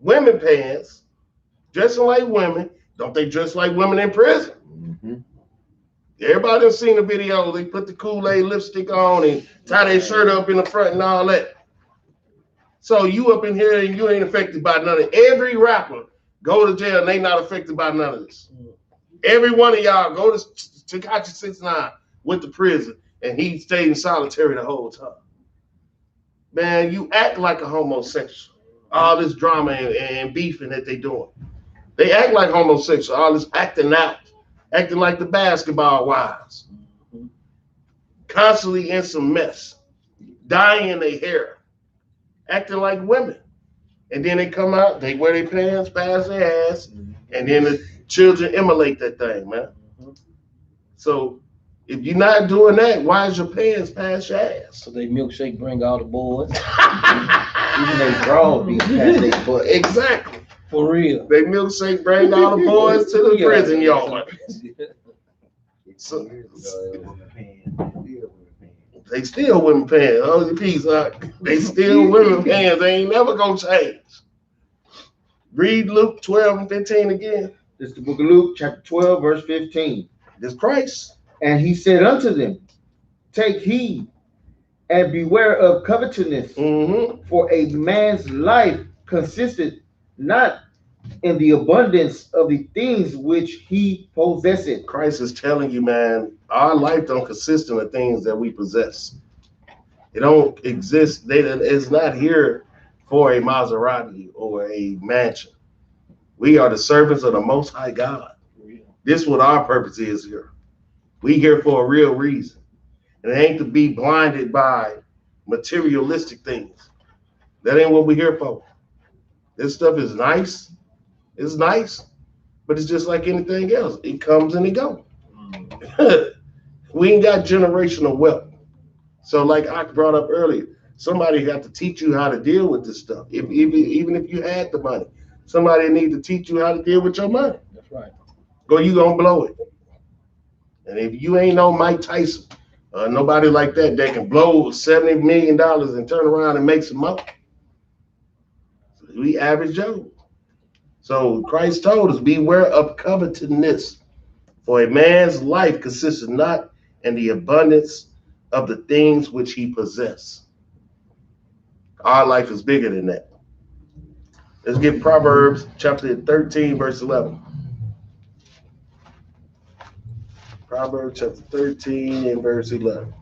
Women pants. Dressing like women. Don't they dress like women in prison? Mm-hmm. Everybody done seen the video. They put the Kool-Aid lipstick on and tie their shirt up in the front and all that. So you up in here and you ain't affected by none of it. Every rapper go to jail and they not affected by none of this. Every one of y'all go to Tekashi 6ix9ine went to prison and he stayed in solitary the whole time. Man, you act like a homosexual. All this drama and beefing that they doing. They act like homosexual. All this acting out. Acting like the basketball wives. Constantly in some mess. Dyeing their hair. Acting like women. And then they come out, they wear their pants past their ass, and then the children emulate that thing, man. So if you're not doing that, why is your pants past your ass? So they milkshake bring all the boys. Even they draw be past their butt. Exactly. For real. They milkshake bring all the boys to the prison yard. So, they still women pants. Oh, your piece, huh? They still women pants. They ain't never gonna change. Read Luke 12 and 15 again. This is the book of Luke, chapter 12, verse 15. This Christ. And he said unto them, take heed and beware of covetousness, for a man's life consisted not in the abundance of the things which he possesseth. Christ is telling you, man, our life don't consist in the things that we possess. It don't exist. It's not here for a Maserati or a mansion. We are the servants of the Most High God. This is what our purpose is here. We here for a real reason. And it ain't to be blinded by materialistic things. That ain't what we're here for. This stuff is nice. It's nice, but it's just like anything else. It comes and it goes. We ain't got generational wealth. So like I brought up earlier, somebody got to teach you how to deal with this stuff. Even if you had the money, somebody need to teach you how to deal with your money. That's right. Or you gonna blow it. And if you ain't no Mike Tyson, nobody like that can blow $70 million and turn around and make some money. We average Joe. So Christ told us, beware of covetousness, for a man's life consists not in the abundance of the things which he possesses. Our life is bigger than that. Let's get Proverbs chapter 13, verse 11. Proverbs chapter 13 and verse 11.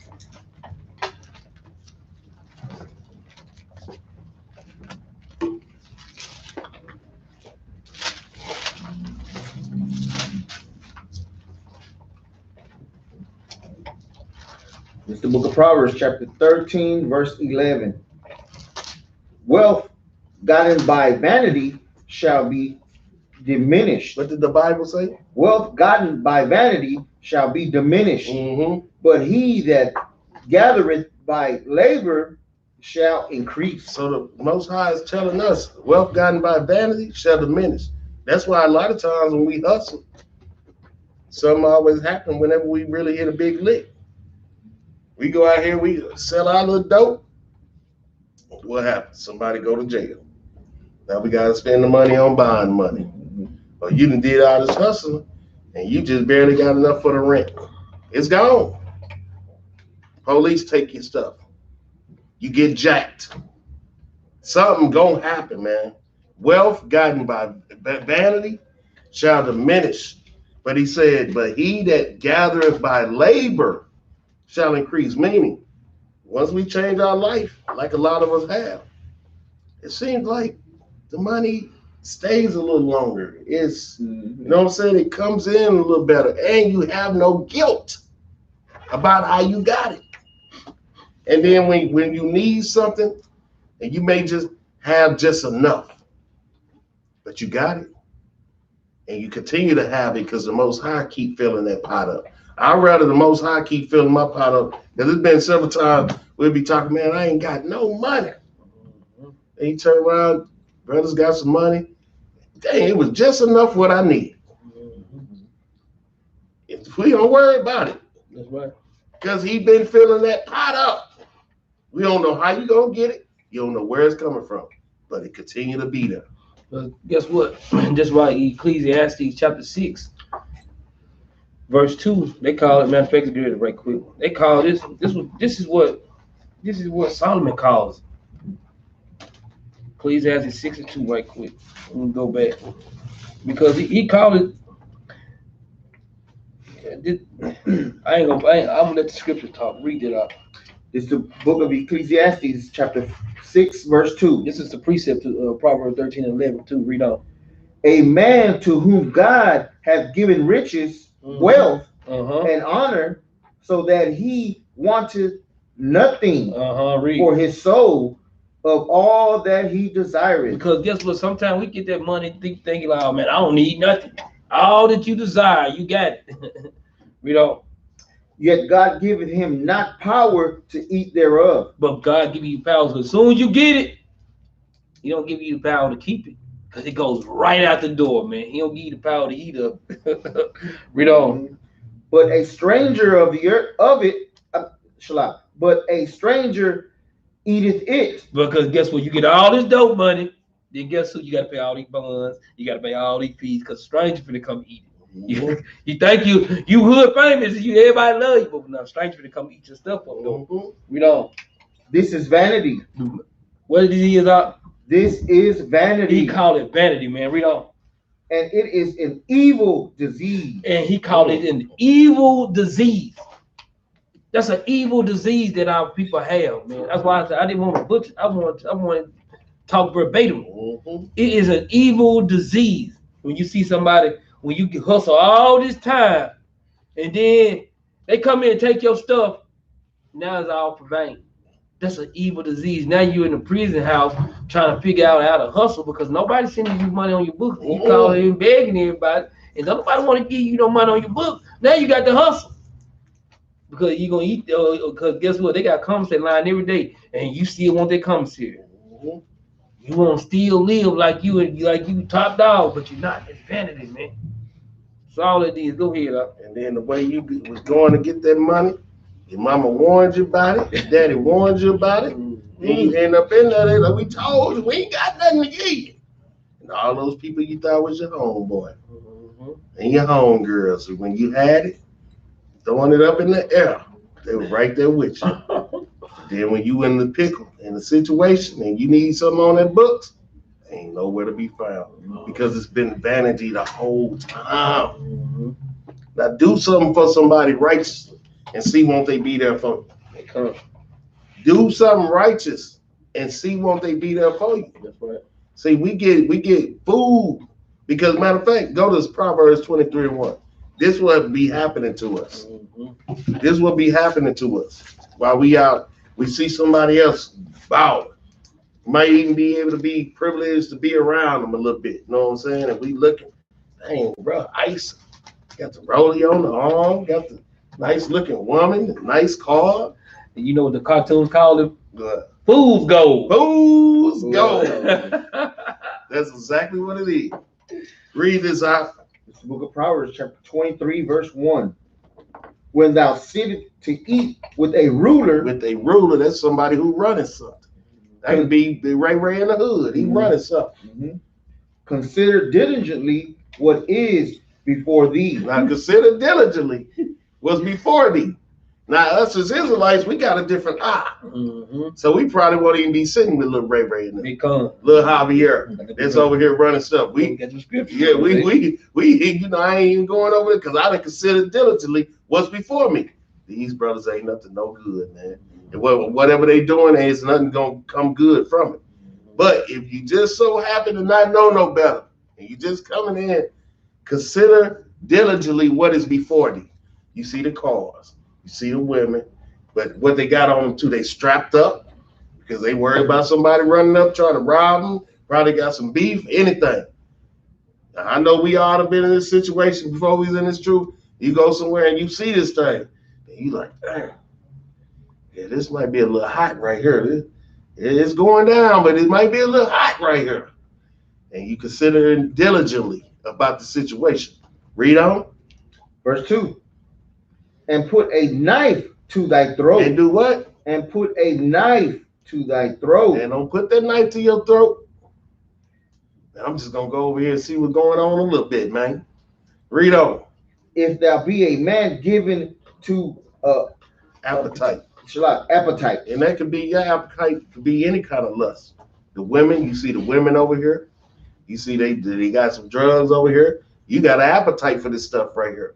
It's the book of Proverbs, chapter 13, verse 11. Wealth gotten by vanity shall be diminished. What did the Bible say? Wealth gotten by vanity shall be diminished. Mm-hmm. But he that gathereth by labor shall increase. So the Most High is telling us, wealth gotten by vanity shall diminish. That's why a lot of times when we hustle, something always happens whenever we really hit a big lick. We go out here, we sell our little dope. What happens? Somebody go to jail. Now we got to spend the money on buying money. Or you done did all this hustling and you just barely got enough for the rent. It's gone. Police take your stuff. You get jacked. Something gonna happen, man. Wealth gotten by vanity shall diminish. But he said, but he that gathereth by labor shall increase. Meaning, once we change our life, like a lot of us have, it seems like the money stays a little longer. It's, you know what I'm saying? It comes in a little better, and you have no guilt about how you got it. And then when you need something, and you may just have just enough, but you got it, and you continue to have it because the Most High keep filling that pot up. I'd rather the Most High keep filling my pot up, because it's been several times we'll be talking, man, I ain't got no money. And you turn around, brothers got some money. Dang, it was just enough what I need. We don't worry about it. That's right. Because he been filling that pot up. We don't know how you gonna get it. You don't know where it's coming from. But it continue to be there. But guess what? That's why Ecclesiastes chapter 6, verse 2, they call it, matter of fact, get it right quick. They call this is what Solomon calls it. Ecclesiastes 6 and 2 right quick. Let me go back. Because he called it. I'm gonna let the scripture talk. Read it out. It's the book of Ecclesiastes, chapter 6, verse 2. This is the precept to Proverbs 13 and 11 too. Read on. A man to whom God hath given riches, wealth, and honor, so that he wanted nothing for his soul of all that he desireth. Because guess what? Sometimes we get that money thinking like, oh man, I don't need nothing. All that you desire, you got it. Read on. Yet God giveth him not power to eat thereof. But God give you power. So as soon as you get it, he don't give you the power to keep it. Because it goes right out the door, man. He don't give you the power to eat up. Read on. But a stranger of the earth but a stranger eateth it. Because guess what? You get all this dope money. Then guess who? You got to pay all these bonds. You got to pay all these fees because strangers finna come eat it. You think you hood famous, everybody love you, but now strangers finna come eat your stuff up though. Read on. This is vanity. What is he about? This is vanity. He called it vanity, man. Read on. And it is an evil disease. And he called it an evil disease. That's an evil disease that our people have, man. That's why I said I didn't want to butcher. I want to talk verbatim. It is an evil disease. When you see somebody, when you can hustle all this time, and then they come in and take your stuff, now it's all for vain. That's an evil disease. Now you're in the prison house trying to figure out how to hustle because nobody's sending you money on your book. You calling and begging everybody, and nobody want to give you no money on your book. Now you got to hustle because you're gonna eat. Because guess what? They got commissary line every day, and you still want their commissary. You want to still live like you top dog, but you're not. It's vanity, man. That's all it is. Go ahead, up. And then the way you was going to get that money, your mama warned you about it, your daddy warned you about it, and you end up in there, they like, we told you, we ain't got nothing to give you. And all those people you thought was your homeboy and your homegirls, so when you had it, throwing it up in the air, they were right there with you. Then when you in the pickle, in the situation, and you need something on that books, ain't nowhere to be found because it's been vanity the whole time. Now do something for somebody righteously and see won't they be there for you. Do something righteous and see won't they be there for you. That's right. See, we get food because matter of fact, go to Proverbs 23:1. This will be happening to us. This will be happening to us while we out. We see somebody else bow. Might even be able to be privileged to be around them a little bit. You know what I'm saying? And we looking, dang, bro, ice. Got the rollie on the arm, got the nice looking woman, nice car. And you know what the cartoons call it? Fool's gold. Fool's gold. That's exactly what it is. Read this out. It's the book of Proverbs, chapter 23, verse 1. When thou sittest to eat with a ruler. With a ruler, that's somebody who running something. That could be the Ray in the hood. He running something. Consider diligently what is before thee. Now consider diligently what's before thee. Now us as Israelites, we got a different eye. So we probably won't even be sitting with little Ray in there. Little Javier that's over here running stuff. We you know, I ain't even going over it because I done consider diligently what's before me. These brothers ain't nothing no good, man. And whatever they doing, there's nothing gonna come good from it. But if you just so happen to not know no better, and you just coming in, consider diligently what is before thee. You see the cars, you see the women, but what they got on them too, they strapped up because they worried about somebody running up trying to rob them. Probably got some beef, anything. Now, I know we all have been in this situation before we was in this truth. You go somewhere and you see this thing, and you like, damn. Yeah, this might be a little hot right here. It's going down, but it might be a little hot right here. And you consider diligently about the situation. Read on. Verse 2. and put a knife to thy throat. And do what? And put a knife to thy throat. And don't put that knife to your throat. I'm just gonna go over here and see what's going on a little bit, man. Read on. If thou be a man given to Appetite. appetite. And that could be your appetite, could be any kind of lust. The women, you see the women over here. You see they got some drugs over here. You got an appetite for this stuff right here.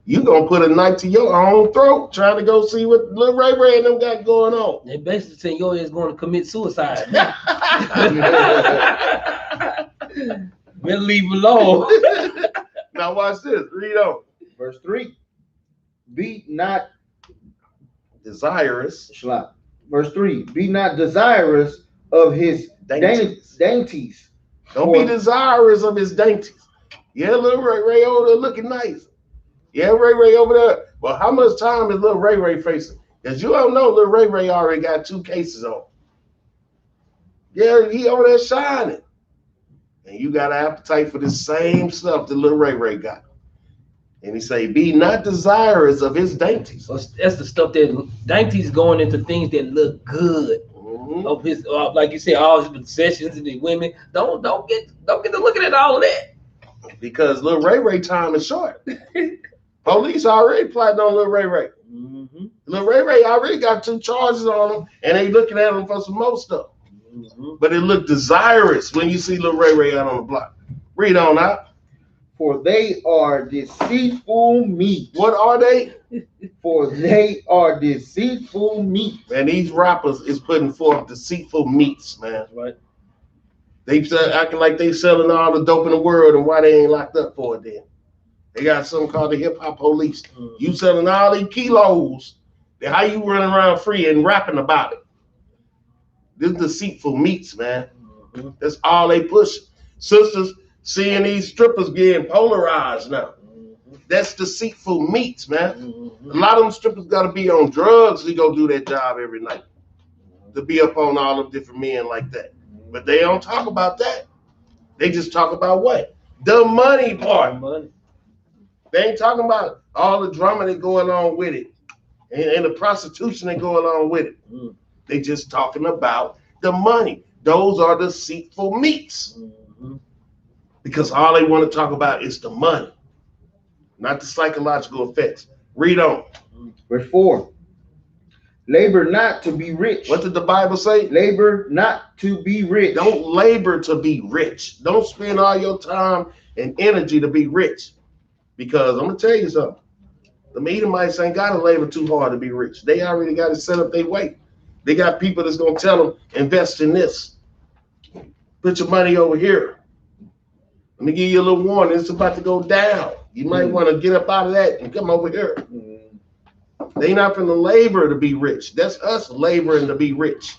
You gonna put a knife to your own throat trying to go see what Lil Ray Ray and them got going on. They basically saying your ass going to commit suicide. Better leave him alone. Now watch this. Read on. Verse 3. Be not Desirous. Verse 3. Be not desirous of his dainties. Don't be desirous of his dainties. Yeah, Lil Ray Ray over there looking nice. Yeah, Ray Ray over there. Well, how much time is Lil Ray Ray facing? Because you don't know Lil Ray Ray already got 2 cases on. Yeah, he over there shining. And you got an appetite for the same stuff that Lil Ray Ray got. And he say, be not desirous of his dainties. Well, that's the stuff that dainties going into things that look good. Of his, like you said, all his possessions and the women. Don't get to looking at all of that. Because Lil Ray Ray time is short. Police already plotting on Lil Ray Ray. Lil Ray Ray already got 2 charges on him, and they looking at him for some more stuff. But it looked desirous when you see Lil Ray Ray out on the block. Read on out. For they are deceitful meat. What are they? For they are deceitful meat. Man, these rappers is putting forth deceitful meats, man. Right. They acting like they selling all the dope in the world, and why they ain't locked up for it then? They got something called the hip hop police. You selling all these kilos, then how you running around free and rapping about it? This deceitful meats, man. That's all they push. Sisters seeing these strippers getting polarized now. That's deceitful meats, man. A lot of them strippers got to be on drugs to go do their job every night. To be up on all them different men like that. But they don't talk about that. They just talk about what? The money part. They ain't talking about all the drama that go along with it and the prostitution that go along with it. They just talking about the money. Those are deceitful meats. Because all they want to talk about is the money, not the psychological effects. Read on. Verse 4. Labor not to be rich. What did the Bible say? Labor not to be rich. Don't labor to be rich. Don't spend all your time and energy to be rich. Because I'm going to tell you something. The Edomites ain't got to labor too hard to be rich. They already got to set up their way. They got people that's going to tell them, invest in this. Put your money over here. Let me give you a little warning. It's about to go down. You might want to get up out of that and come over here. They not from the labor to be rich. That's us laboring to be rich.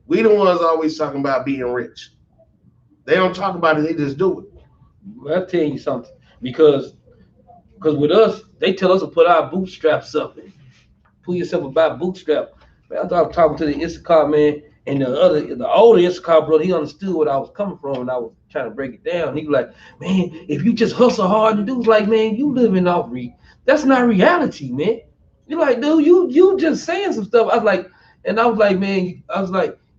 We the ones always talking about being rich. They don't talk about it. They just do it. Well, I'll tell you something. Because with us, they tell us to put our bootstraps up and pull yourself about bootstrap. Man, I was talking to the Issachar man, and the older Issachar brother, he understood what I was coming from, and I was trying to break it down. He was like, man, if you just hustle hard and do, like, man, you living off that's not reality, man. You're like, dude, you just saying some stuff. I was like, man,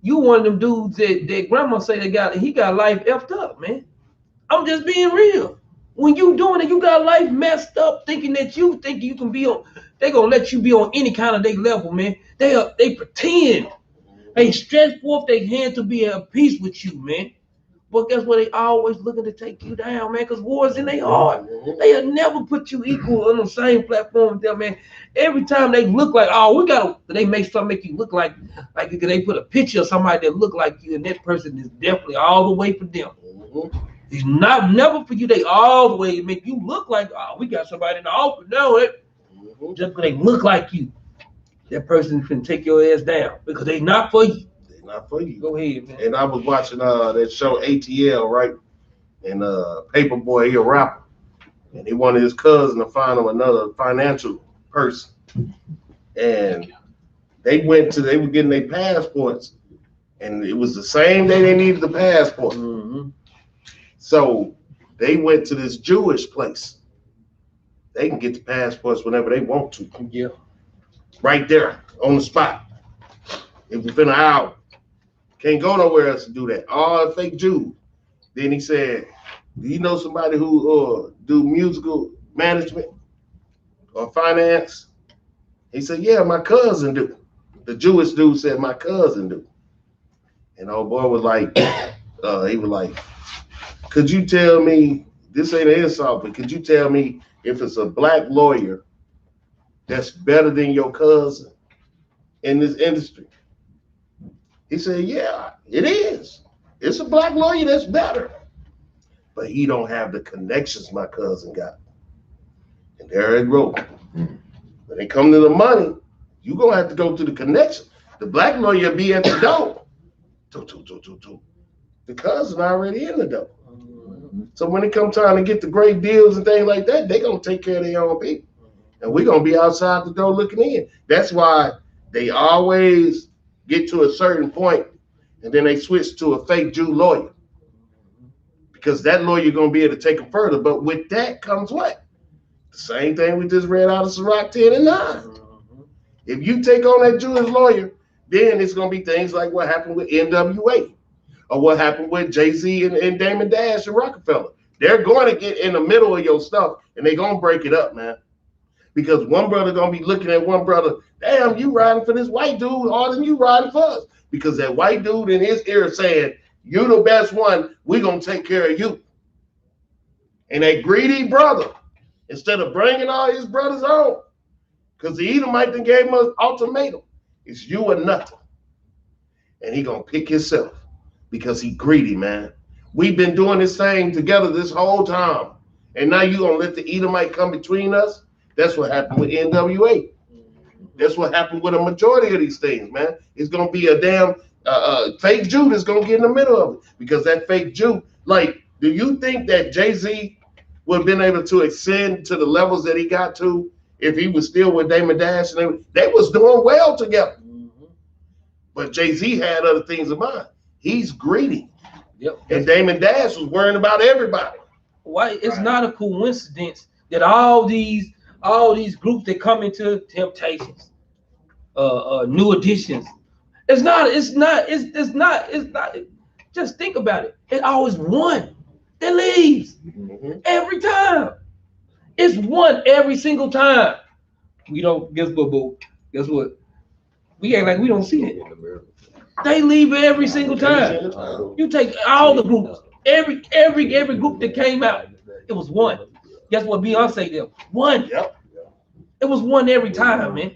you one of them dudes that grandma say he got life effed up, man. I'm just being real. When you doing it, you got life messed up, thinking that you think you can be on, they gonna let you be on any kind of their level, man. They pretend. They stretch forth their hand to be at peace with you, man. But guess what? They always looking to take you down, man, because war's in their heart. They'll never put you equal on the same platform with them, man. Every time they look like, they make something make you look like they put a picture of somebody that look like you, and that person is definitely all the way for them. It's never for you. They all the way make you look like, we got somebody in the office now. Just because they look like you, that person can take your ass down because they not for you. They not for you. Go ahead, man. And I was watching that show ATL, right? And Paperboy, he a rapper, and he wanted his cousin to find him another financial person, and they were getting their passports, and it was the same day they needed the passport. So they went to this Jewish place, they can get the passports whenever they want to. Yeah. Right there on the spot. If within an hour. Can't go nowhere else to do that. All fake Jews. Then he said, do you know somebody who do musical management or finance? He said, yeah, my cousin do. The Jewish dude said, my cousin do. And old boy was like, he was like, could you tell me, this ain't an insult, but could you tell me if it's a black lawyer that's better than your cousin in this industry? He said, yeah, it is. It's a black lawyer that's better. But he don't have the connections my cousin got. And there it goes. When it come to the money, you're going to have to go to the connection. The black lawyer be at the door. The cousin already in the door. So when it comes time to get the great deals and things like that, they going to take care of their own people. And we're going to be outside the door looking in. That's why they always get to a certain point and then they switch to a fake Jew lawyer. Because that lawyer going to be able to take them further. But with that comes what? The same thing we just read out of Sirach 10 and 9. If you take on that Jewish lawyer, then it's going to be things like what happened with NWA or what happened with Jay-Z and Damon Dash and Rockefeller. They're going to get in the middle of your stuff and they're going to break it up, man. Because one brother going to be looking at one brother, damn, you riding for this white dude harder than you riding for us. Because that white dude in his ear saying, you the best one, we going to take care of you. And that greedy brother, instead of bringing all his brothers on, because the Edomite then gave him an ultimatum, it's you or nothing. And he going to pick himself because he greedy, man. We've been doing this thing together this whole time. And now you going to let the Edomite come between us? That's what happened with NWA. That's what happened with a majority of these things, man. It's going to be a damn fake Jew that's going to get in the middle of it. Because that fake Jew, like, do you think that Jay-Z would have been able to ascend to the levels that he got to if he was still with Damon Dash? And they was doing well together. But Jay-Z had other things in mind. He's greedy. Yep. And Damon Dash was worrying about everybody. Why? It's not a coincidence that all these groups that come into Temptations, New Editions, it's not. Just think about it. It's always one that leaves every time. It's one every single time. We don't guess what, boo? Guess what? We act like we don't see it. They leave every single time. You take all the groups, every group that came out, it was one. Guess what Beyonce did? One. Yep. It was one every time, man.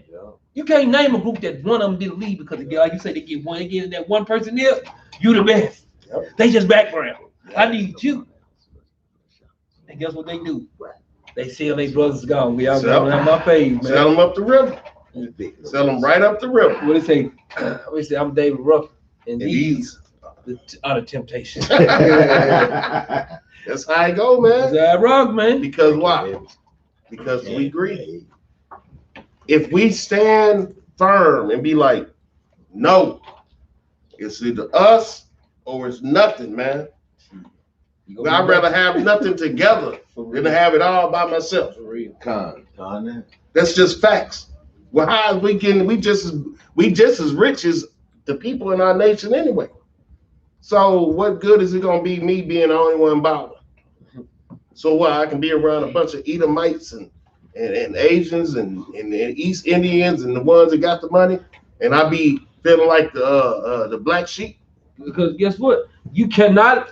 You can't name a group that one of them didn't leave because like you say they get one. They get that one person there. You the best. Yep. They just background. Yep. I need you. And guess what they do? They sell their brothers gone. We all going on my page, man. Sell them up the river. Sell them right up the river. What they say? I'm David Ruff, and these are the Temptations. That's how I go, man. That's how I rock, man. Because why? Because we greedy. If we stand firm and be like, no, it's either us or it's nothing, man. I'd rather have nothing together than to have it all by myself. That's just facts. Well, how we just as rich as the people in our nation anyway. So what good is it gonna be me being the only one bothered? So what? I can be around a bunch of Edomites and Asians and East Indians and the ones that got the money, and I be feeling like the black sheep. Because guess what? You cannot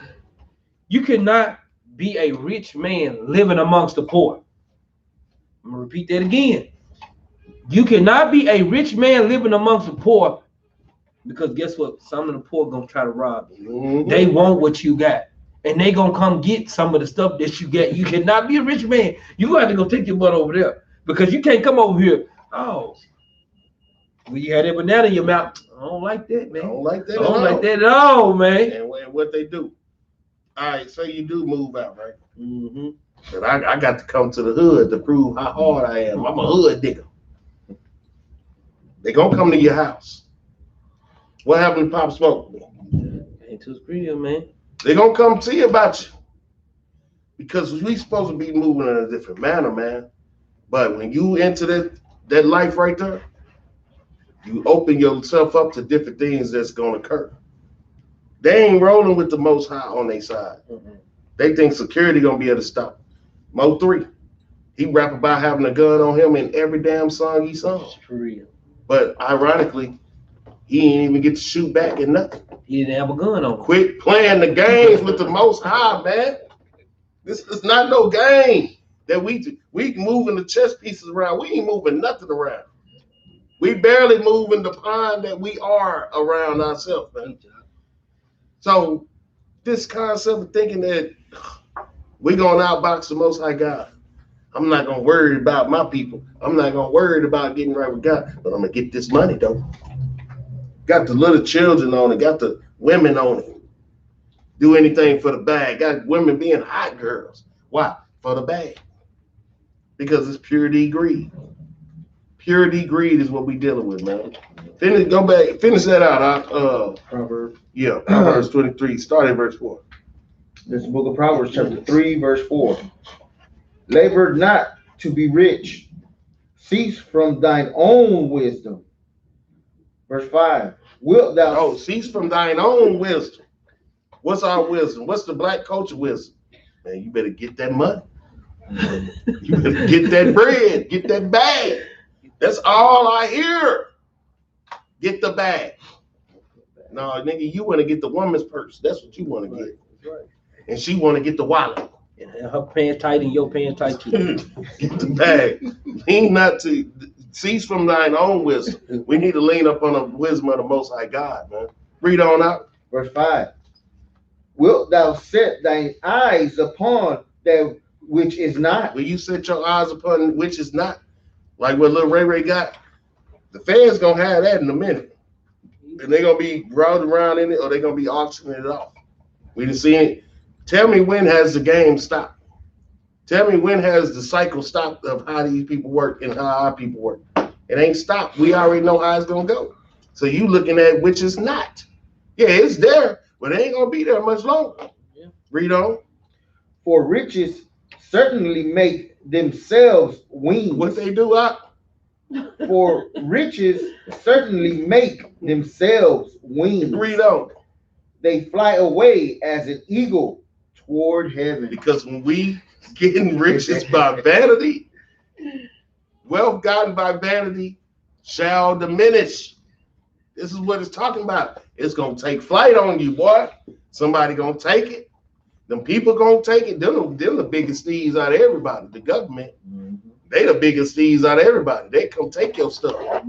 be a rich man living amongst the poor. I'm gonna repeat that again. You cannot be a rich man living amongst the poor, because guess what? Some of the poor gonna try to rob you. They want what you got, and they gonna come get some of the stuff that you get. You cannot be a rich man. You have to go take your butt over there, because you can't come over here. Oh, well, you had that banana in your mouth. I don't like that, man. I don't like that at all, man. And what they do? All right, say you do move out, right? But I got to come to the hood to prove how hard I am. I'm a hood nigga. They gonna come to your house. What happened to Pop Smoke? Ain't too real, man. They gonna come see about you, because we supposed to be moving in a different manner, man. But when you enter that life right there, you open yourself up to different things that's gonna occur. They ain't rolling with the Most High on their side. They think security gonna be able to stop. Mo 3, he rap about having a gun on him in every damn song he sung. For real. But ironically, he didn't even get to shoot back and nothing. He didn't have a gun on him. Quit playing the games with the Most High, man. This is not no game that we moving the chess pieces around. We ain't moving nothing around. We barely moving the pond that we are around ourselves, man. So this concept of thinking that we're gonna outbox the Most High God. I'm not gonna worry about my people. I'm not gonna worry about getting right with God, but I'm gonna get this money though. Got the little children on it, got the women on it. Do anything for the bag. Got women being hot girls. Why? For the bag. Because it's purity greed. Purity greed is what we dealing with, man. Finish that out. Proverbs. Yeah, Proverbs 23, start at verse 4. This is the book of Proverbs, chapter 3, verse 4. Labor not to be rich. Cease from thine own wisdom. Verse 5. Wilt thou... Oh, cease from thine own wisdom. What's our wisdom? What's the black culture wisdom? Man, you better get that money. You better get that bread. Get that bag. That's all I hear. Get the bag. No, nigga, you want to get the woman's purse. That's what you want to get. Right. And she want to get the wallet. And her pants tight and your pants tight too. Get the bag. Lean not to cease from thine own wisdom. We need to lean up on the wisdom of the Most High God, man. Read on out. Verse 5. Wilt thou set thine eyes upon that which is not? Will you set your eyes upon which is not? Like what little Ray got? The fans gonna have that in a minute. And they're gonna be routed around in it, or they're gonna be auctioning it off. We didn't see it. Tell me when has the game stopped? Tell me when has the cycle stopped of how these people work and how our people work. It ain't stopped. We already know how it's gonna go. So you looking at which is not. Yeah, it's there, but it ain't gonna be there much longer. Yeah. Read on. For riches certainly make themselves wings. What they do out? For riches certainly make themselves wings. Read on. They fly away as an eagle toward heaven. Because when we getting riches by vanity, wealth gotten by vanity shall diminish. This is what it's talking about. It's gonna take flight on you, boy. Somebody gonna take it. Them people gonna take it. They're the biggest thieves out of everybody. The government, they the biggest thieves out of everybody. They come take your stuff.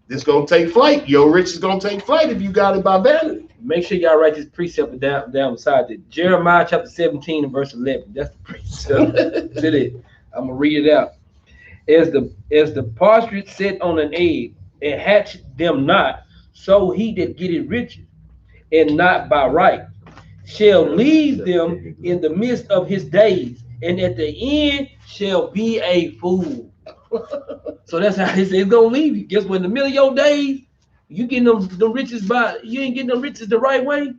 This gonna take flight. Your rich is gonna take flight if you got it by vanity. Make sure y'all write this precept down beside it. Jeremiah chapter 17 and verse 11. That's the precept. That's it. I'm gonna read it out. As the partridge set on an egg and hatch them not, so he that getteth riches and not by right shall leave them in the midst of his days, and at the end shall be a fool. So that's how it's gonna leave you. Guess what? In the middle of your days, you getting them riches you ain't getting them riches the right way.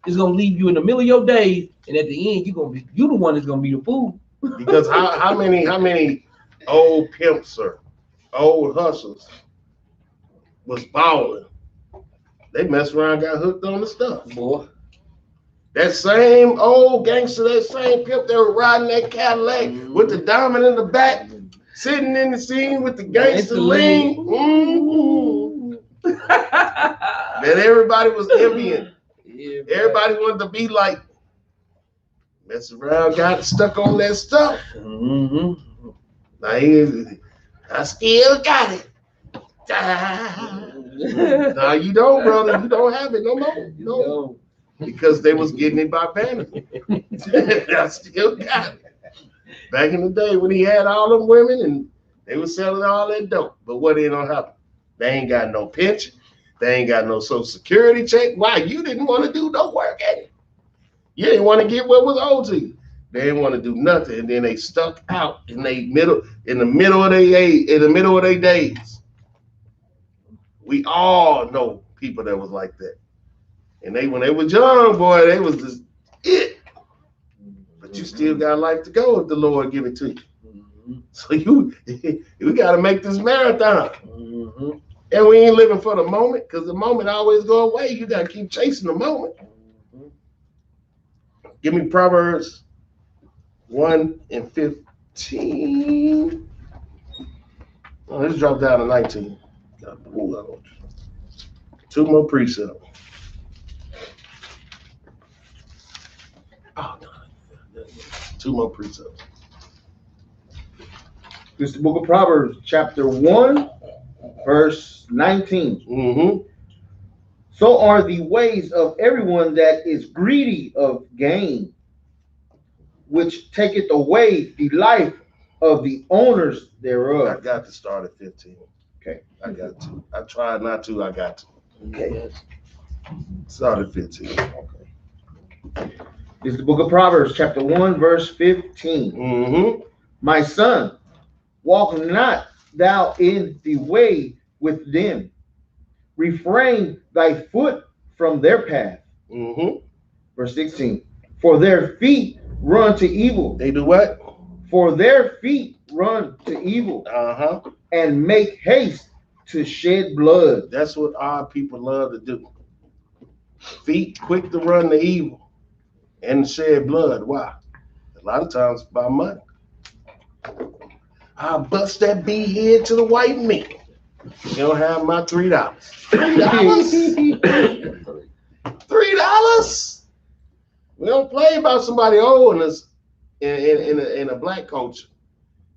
It's gonna leave you in the middle of your days, and at the end you the one that's gonna be the fool. Because how many old pimps or old hustlers was balling? They messed around, got hooked on the stuff. Boy. That same old gangster, that same pimp that was riding that Cadillac with the diamond in the back, sitting in the scene with the gangster lean. That everybody was envying. Yeah, everybody wanted to be like. Mess around, got stuck on that stuff. Now I still got it. No, you don't, brother. You don't have it no more. No. Because they was getting it by vanity. I still got it. Back in the day when he had all them women and they was selling all that dope. But what ain't gonna happen? They ain't got no pension. They ain't got no social security check. Why? You didn't want to do no work at it. You didn't want to get what was owed to you. They didn't want to do nothing, and then they stuck out in the middle of their days. We all know people that was like that. And when they was young, boy, they was just it. But you still got life to go if the Lord give it to you. So we got to make this marathon. Mm-hmm. And we ain't living for the moment, because the moment always go away. You got to keep chasing the moment. Give me Proverbs 1 and 15. Oh, let's drop down to 19. Two more precepts. Oh, no. Two more precepts. This is the book of Proverbs, chapter 1, verse 19. Mm-hmm. So are the ways of everyone that is greedy of gain, which taketh away the life of the owners I thereof. got to start at 15. Okay. I got to. I tried not to. I got to. Okay. Start at 15. This is the book of Proverbs, chapter 1, verse 15. Mm-hmm. My son, walk not thou in the way with them. Refrain thy foot from their path. Mm-hmm. Verse 16. For their feet run to evil. They do what? For their feet run to evil Uh-huh. and make haste to shed blood. That's what our people love to do. Feet quick to run to evil and shed blood. Why? A lot of times by money. I'll bust that bee head to the white meat. You don't have my $3. $3? $3? We don't play about somebody owing us in a black culture.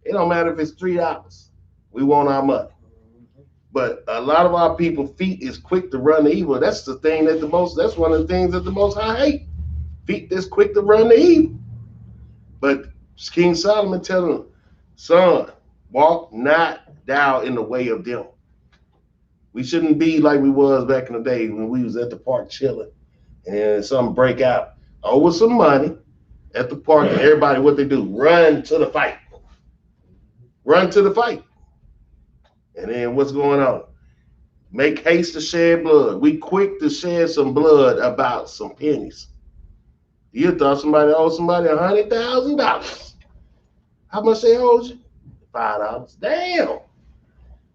It don't matter if it's $3. We want our money. But a lot of our people feet is quick to run to evil. That's the thing that's one of the things that the Most High hate. Feet that's quick to run to evil. But King Solomon telling him, son, walk not thou in the way of them. We shouldn't be like we was back in the day when we was at the park chilling and something break out over some money at the park, and everybody, what they do, run to the fight. Run to the fight. And then what's going on? Make haste to shed blood. We quick to shed some blood about some pennies. You thought somebody owed somebody $100,000. How much they owed you? $5. Damn.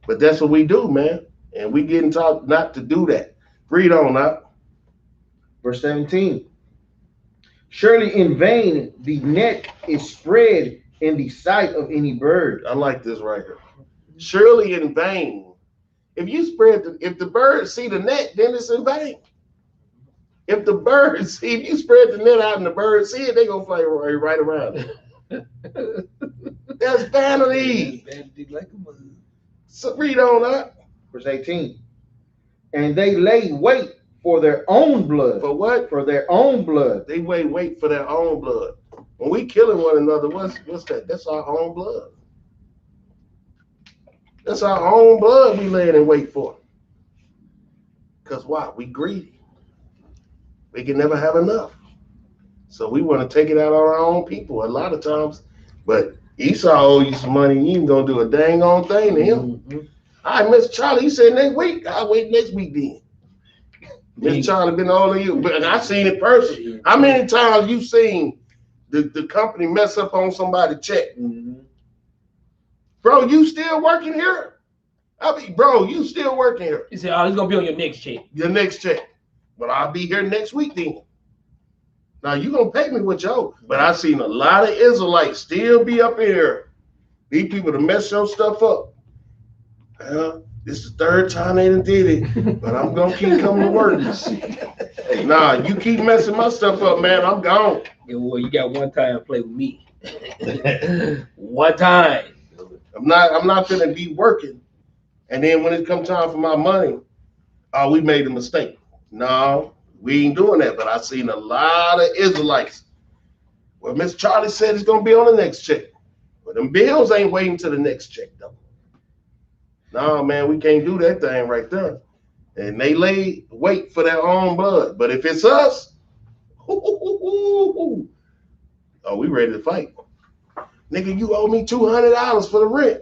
But that's what we do, man. And we getting taught not to do that. Read on up. Verse 17. Surely in vain the net is spread in the sight of any bird. I like this right here. Surely in vain. If the birds see the net, then it's in vain. If you spread the net out and the birds see it, they gonna fly right around it. That's vanity. So read on up. Verse 18. And they lay wait for their own blood. For what? For their own blood. They wait for their own blood. When we killing one another, what's that? That's our own blood. That's our own blood we laying in wait for. Because why? We greedy. We can never have enough. So we want to take it out on our own people a lot of times. But Esau owe you some money, you ain't gonna do a dang on thing to him. Mm-hmm. All right, Mr. Charlie, you said next week. I'll wait next week then. Mr. Charlie been all of you, but I've seen it personally. How many times you seen the company mess up on somebody's check? Mm-hmm. Bro, you still working here? Bro, you still working here. He said, oh, it's gonna be on your next check. Your next check. But I'll be here next week then. Now you gonna pay me what you owe. But I seen a lot of Israelites still be up here. These people to mess your stuff up. Well, this is the third time they done did it, but I'm gonna keep coming to work. Nah, you keep messing my stuff up, man. I'm gone. Yeah, well, you got one time to play with me. One time. I'm not gonna be working. And then when it comes time for my money, oh, we made a mistake. No, we ain't doing that. But I seen a lot of Israelites. Well, Miss Charlie said it's gonna be on the next check. But them bills ain't waiting till the next check though. No, man, we can't do that thing right there. And they wait for their own blood. But if it's us, oh, we ready to fight. Nigga, you owe me $200 for the rent.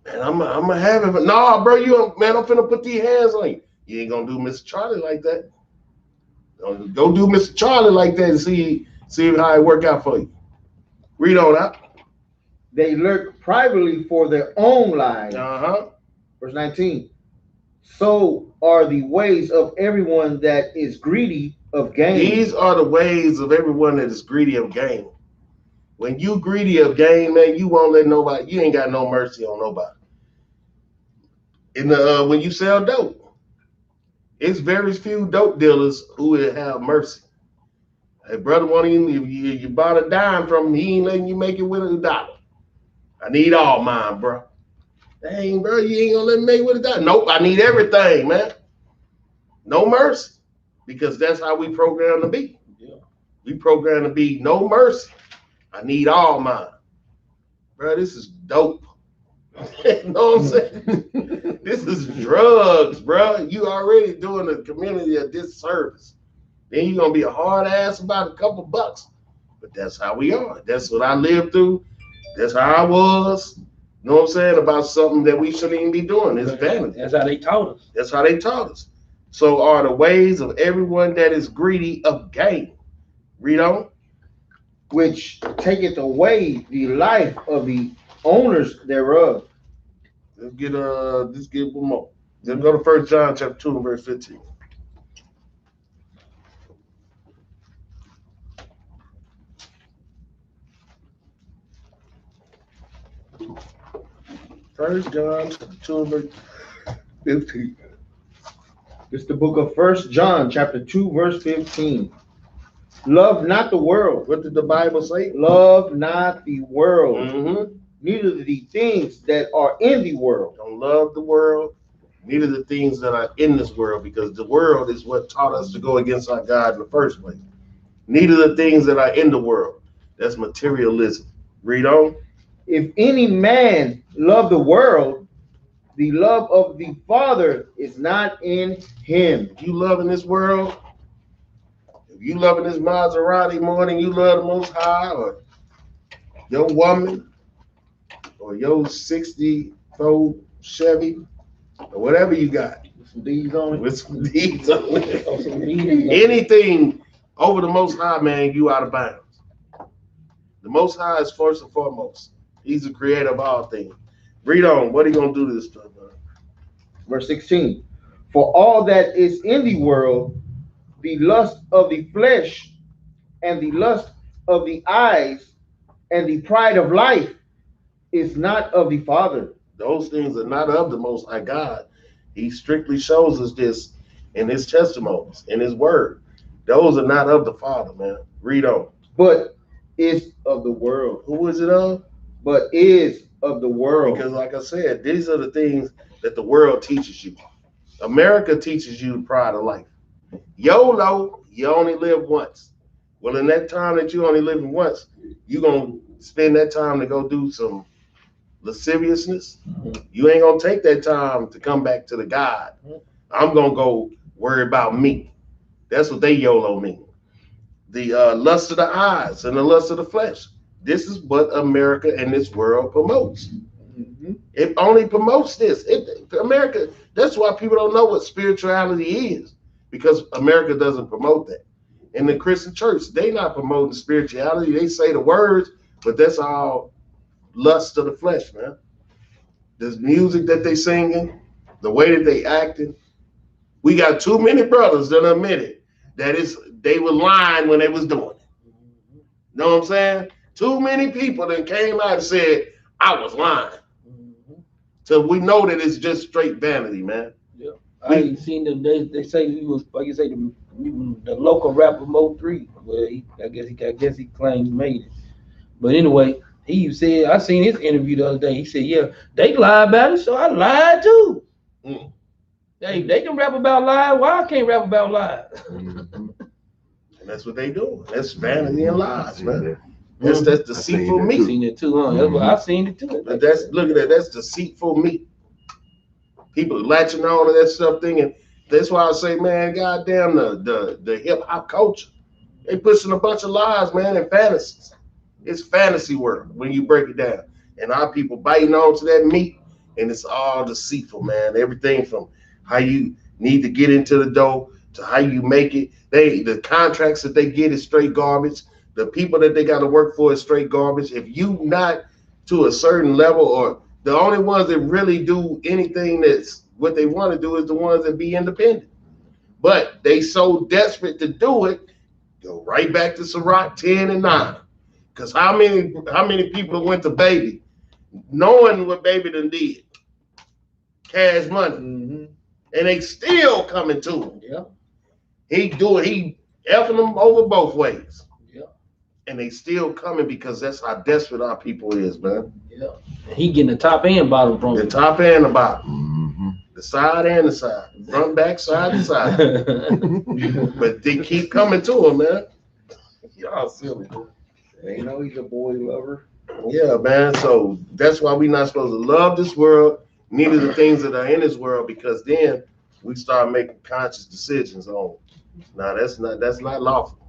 And I'm gonna have it. But no, bro, I'm finna put these hands on you. You ain't gonna do Mr. Charlie like that. Go do Mr. Charlie like that and see how it work out for you. Read on out. They lurk privately for their own lives. Uh-huh. Verse 19. So are the ways of everyone that is greedy of gain. These are the ways of everyone that is greedy of gain. When you greedy of gain, man, you won't let nobody, you ain't got no mercy on nobody. In the when you sell dope, it's very few dope dealers who will have mercy. Hey, brother, you bought a dime from him, he ain't letting you make it with $1. I need all mine, bro. Dang, bro, you ain't gonna let me make it with $1. Nope, I need everything, man. No mercy, because that's how we program to be. Yeah. We program to be no mercy. I need all mine. Bro, this is dope. You know what I'm saying? This is drugs, bro. You already doing the community a disservice. Then you're going to be a hard ass about a couple bucks. But that's how we are. That's what I lived through. That's how I was. You know what I'm saying? About something that we shouldn't even be doing. It's vanity. That's how they taught us. That's how they taught us. So are the ways of everyone that is greedy of gain. Read on. Which taketh away the life of the owners thereof. Let's get one more. Let's go to 1 John chapter 2 and verse 15. First John chapter 2 and verse 15. It's the book of 1 John chapter 2 verse 15. Love not the world. What did the Bible say? Love not the world. Mm-hmm. Neither the things that are in the world. Don't love the world, neither the things that are in this world, because the world is what taught us to go against our God in the first place. Neither the things that are in the world. That's materialism. Read on. If any man love the world, the love of the Father is not in him. If you love in this world, if you love in this Maserati more than you love the Most High, or your woman, or your 64 Chevy, or whatever you got, With some D's on it. with some D's on it. Anything over the Most High, man, you out of bounds. The Most High is first and foremost. He's the creator of all things. Read on. What are you going to do to this stuff, man? Verse 16. For all that is in the world, the lust of the flesh, and the lust of the eyes, and the pride of life, is not of the Father. Those things are not of the Most High God. He strictly shows us this in his testimonies, in his word. Those are not of the Father, man. Read on. But is of the world. Who is it of? But is of the world. Because like I said, these are the things that the world teaches you. America teaches you the pride of life. YOLO, you only live once. Well, in that time that you only live once, you're going to spend that time to go do some lasciviousness. You ain't going to take that time to come back to the God. I'm going to go worry about me. That's what they YOLO mean. The lust of the eyes and the lust of the flesh. This is what America and this world promotes. Mm-hmm. It only promotes this. America, that's why people don't know what spirituality is, because America doesn't promote that. In the Christian church, they not promoting spirituality. They say the words, but that's all lust of the flesh, man. This music that they singing, the way that they acting. We got too many brothers that admitted that they were lying when they was doing it. Know what I'm saying? Too many people that came out and said, I was lying. So we know that it's just straight vanity, man. Yeah. I ain't seen them. They say he was, like you say, the local rapper Mo 3. Well, I guess he claims he made it. But anyway, he said, I seen his interview the other day. He said, yeah, they lie about it, so I lied too. Mm. They can rap about lies. Why I can't rap about lies? And that's what they do. That's vanity and lies, man. That's deceitful I meat. seen it too, huh? That's what I seen it too. But look at that. That's deceitful meat. People latching on to that stuff thinking. That's why I say, man, goddamn the hip hop culture. They pushing a bunch of lies, man, and fantasies. It's fantasy world when you break it down. And our people biting on to that meat, and it's all deceitful, man. Everything from how you need to get into the dough to how you make it. The contracts that they get is straight garbage. The people that they got to work for is straight garbage. If you not to a certain level, or the only ones that really do anything that's what they want to do is the ones that be independent. But they so desperate to do it, go right back to Sirach 10 and 9. Because how many people went to Baby knowing what Baby done did? Cash money. Mm-hmm. And they still coming to him. Yeah. He effing them over both ways. Yeah. And they still coming because that's how desperate our people is, man. Yeah. He getting the top and bottom from The it. top and the bottom. Mm-hmm. The side and the side. Front, back, side to side. But they keep coming to him, man. Y'all silly, man. They know he's a boy lover. Yeah, man. So that's why we're not supposed to love this world, neither the things that are in this world, because then we start making conscious decisions on. Now that's not lawful.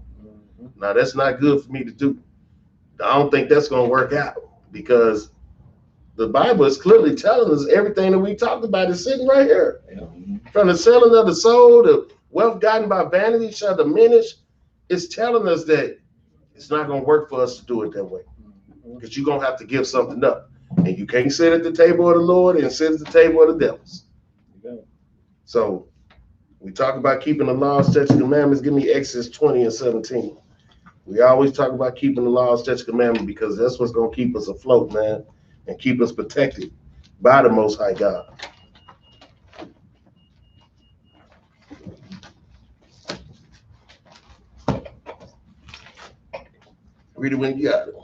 Now that's not good for me to do. I don't think that's gonna work out, because the Bible is clearly telling us everything that we talked about is sitting right here. From the selling of the soul, the wealth gotten by vanity shall diminish. It's telling us that it's not gonna work for us to do it that way, because you're gonna have to give something up, and you can't sit at the table of the Lord and sit at the table of the devils. So we talk about keeping the laws, statutes, and commandments. Give me Exodus 20 and 17. We always talk about keeping the laws, statutes, and commandments, because that's what's gonna keep us afloat, man, and keep us protected by the Most High God. Read it when you got it.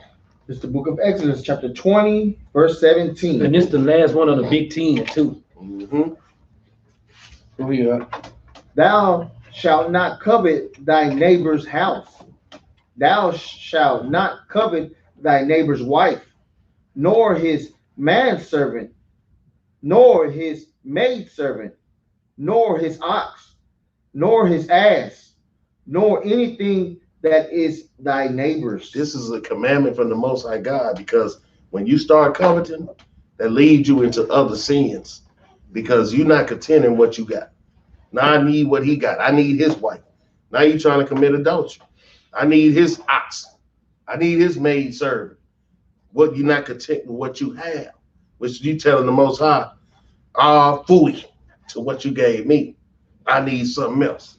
It's the book of Exodus, chapter 20, verse 17. And this the last one of the big 10 too. Mm-hmm. Oh yeah. Thou shalt not covet thy neighbor's house. Thou shalt not covet thy neighbor's wife, nor his manservant, nor his maidservant, nor his ox, nor his ass, nor anything that is thy neighbor's. This is a commandment from the Most High God, because when you start coveting, that leads you into other sins, because you're not content in what you got. Now I need what he got. I need his wife. Now you're trying to commit adultery. I need his ox. I need his maid servant. What you're not content with what you have, which you telling the Most High, fooey to what you gave me. I need something else.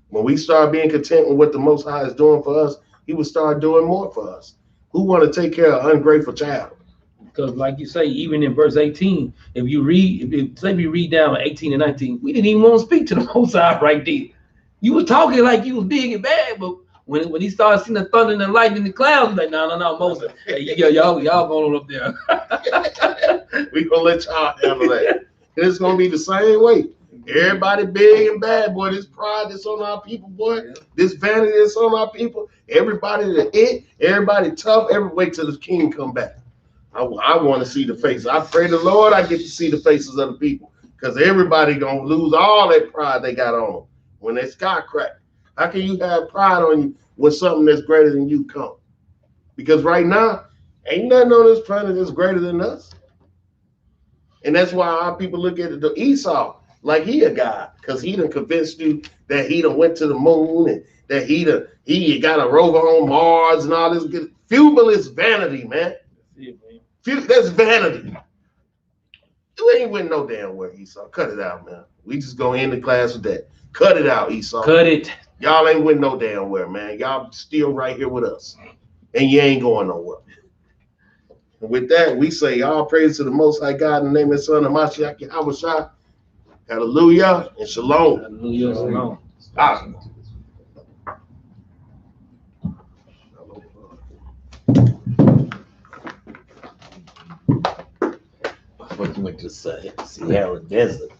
When we start being content with what the Most High is doing for us, he will start doing more for us. Who want to take care of an ungrateful child? Because like you say, even in verse 18, if you read, say we read down 18 and 19, we didn't even want to speak to the Most High right there. You were talking like you was big and bad, but when he started seeing the thunder and the lightning and the clouds, he's like, no, Moses, hey, y'all going on up there. We gonna let y'all handle that. And it's gonna be the same way. Everybody big and bad, boy. This pride that's on our people, boy. This vanity that's on our people. Everybody everybody tough. Wait till the king come back. I want to see the faces. I pray the Lord I get to see the faces of the people, because everybody gonna lose all that pride they got on them when that sky crack. How can you have pride on you when something that's greater than you come? Because right now, ain't nothing on this planet that's greater than us. And that's why our people look at the Esau like he a god, because he done convinced you that he done went to the moon and that he got a rover on Mars and all this good. Fubalist vanity, man. That's vanity. You ain't win no damn where, Esau. Cut it out, man. We just gonna end the class with that. Cut it out, Esau. Cut it. Y'all ain't win no damn where, man. Y'all still right here with us, and you ain't going nowhere. And with that, we say all praise to the Most High God in the name of His Son, Mashiach Yahushua. Hallelujah and shalom. Hallelujah, shalom. Ah. What you went to Sahara Desert.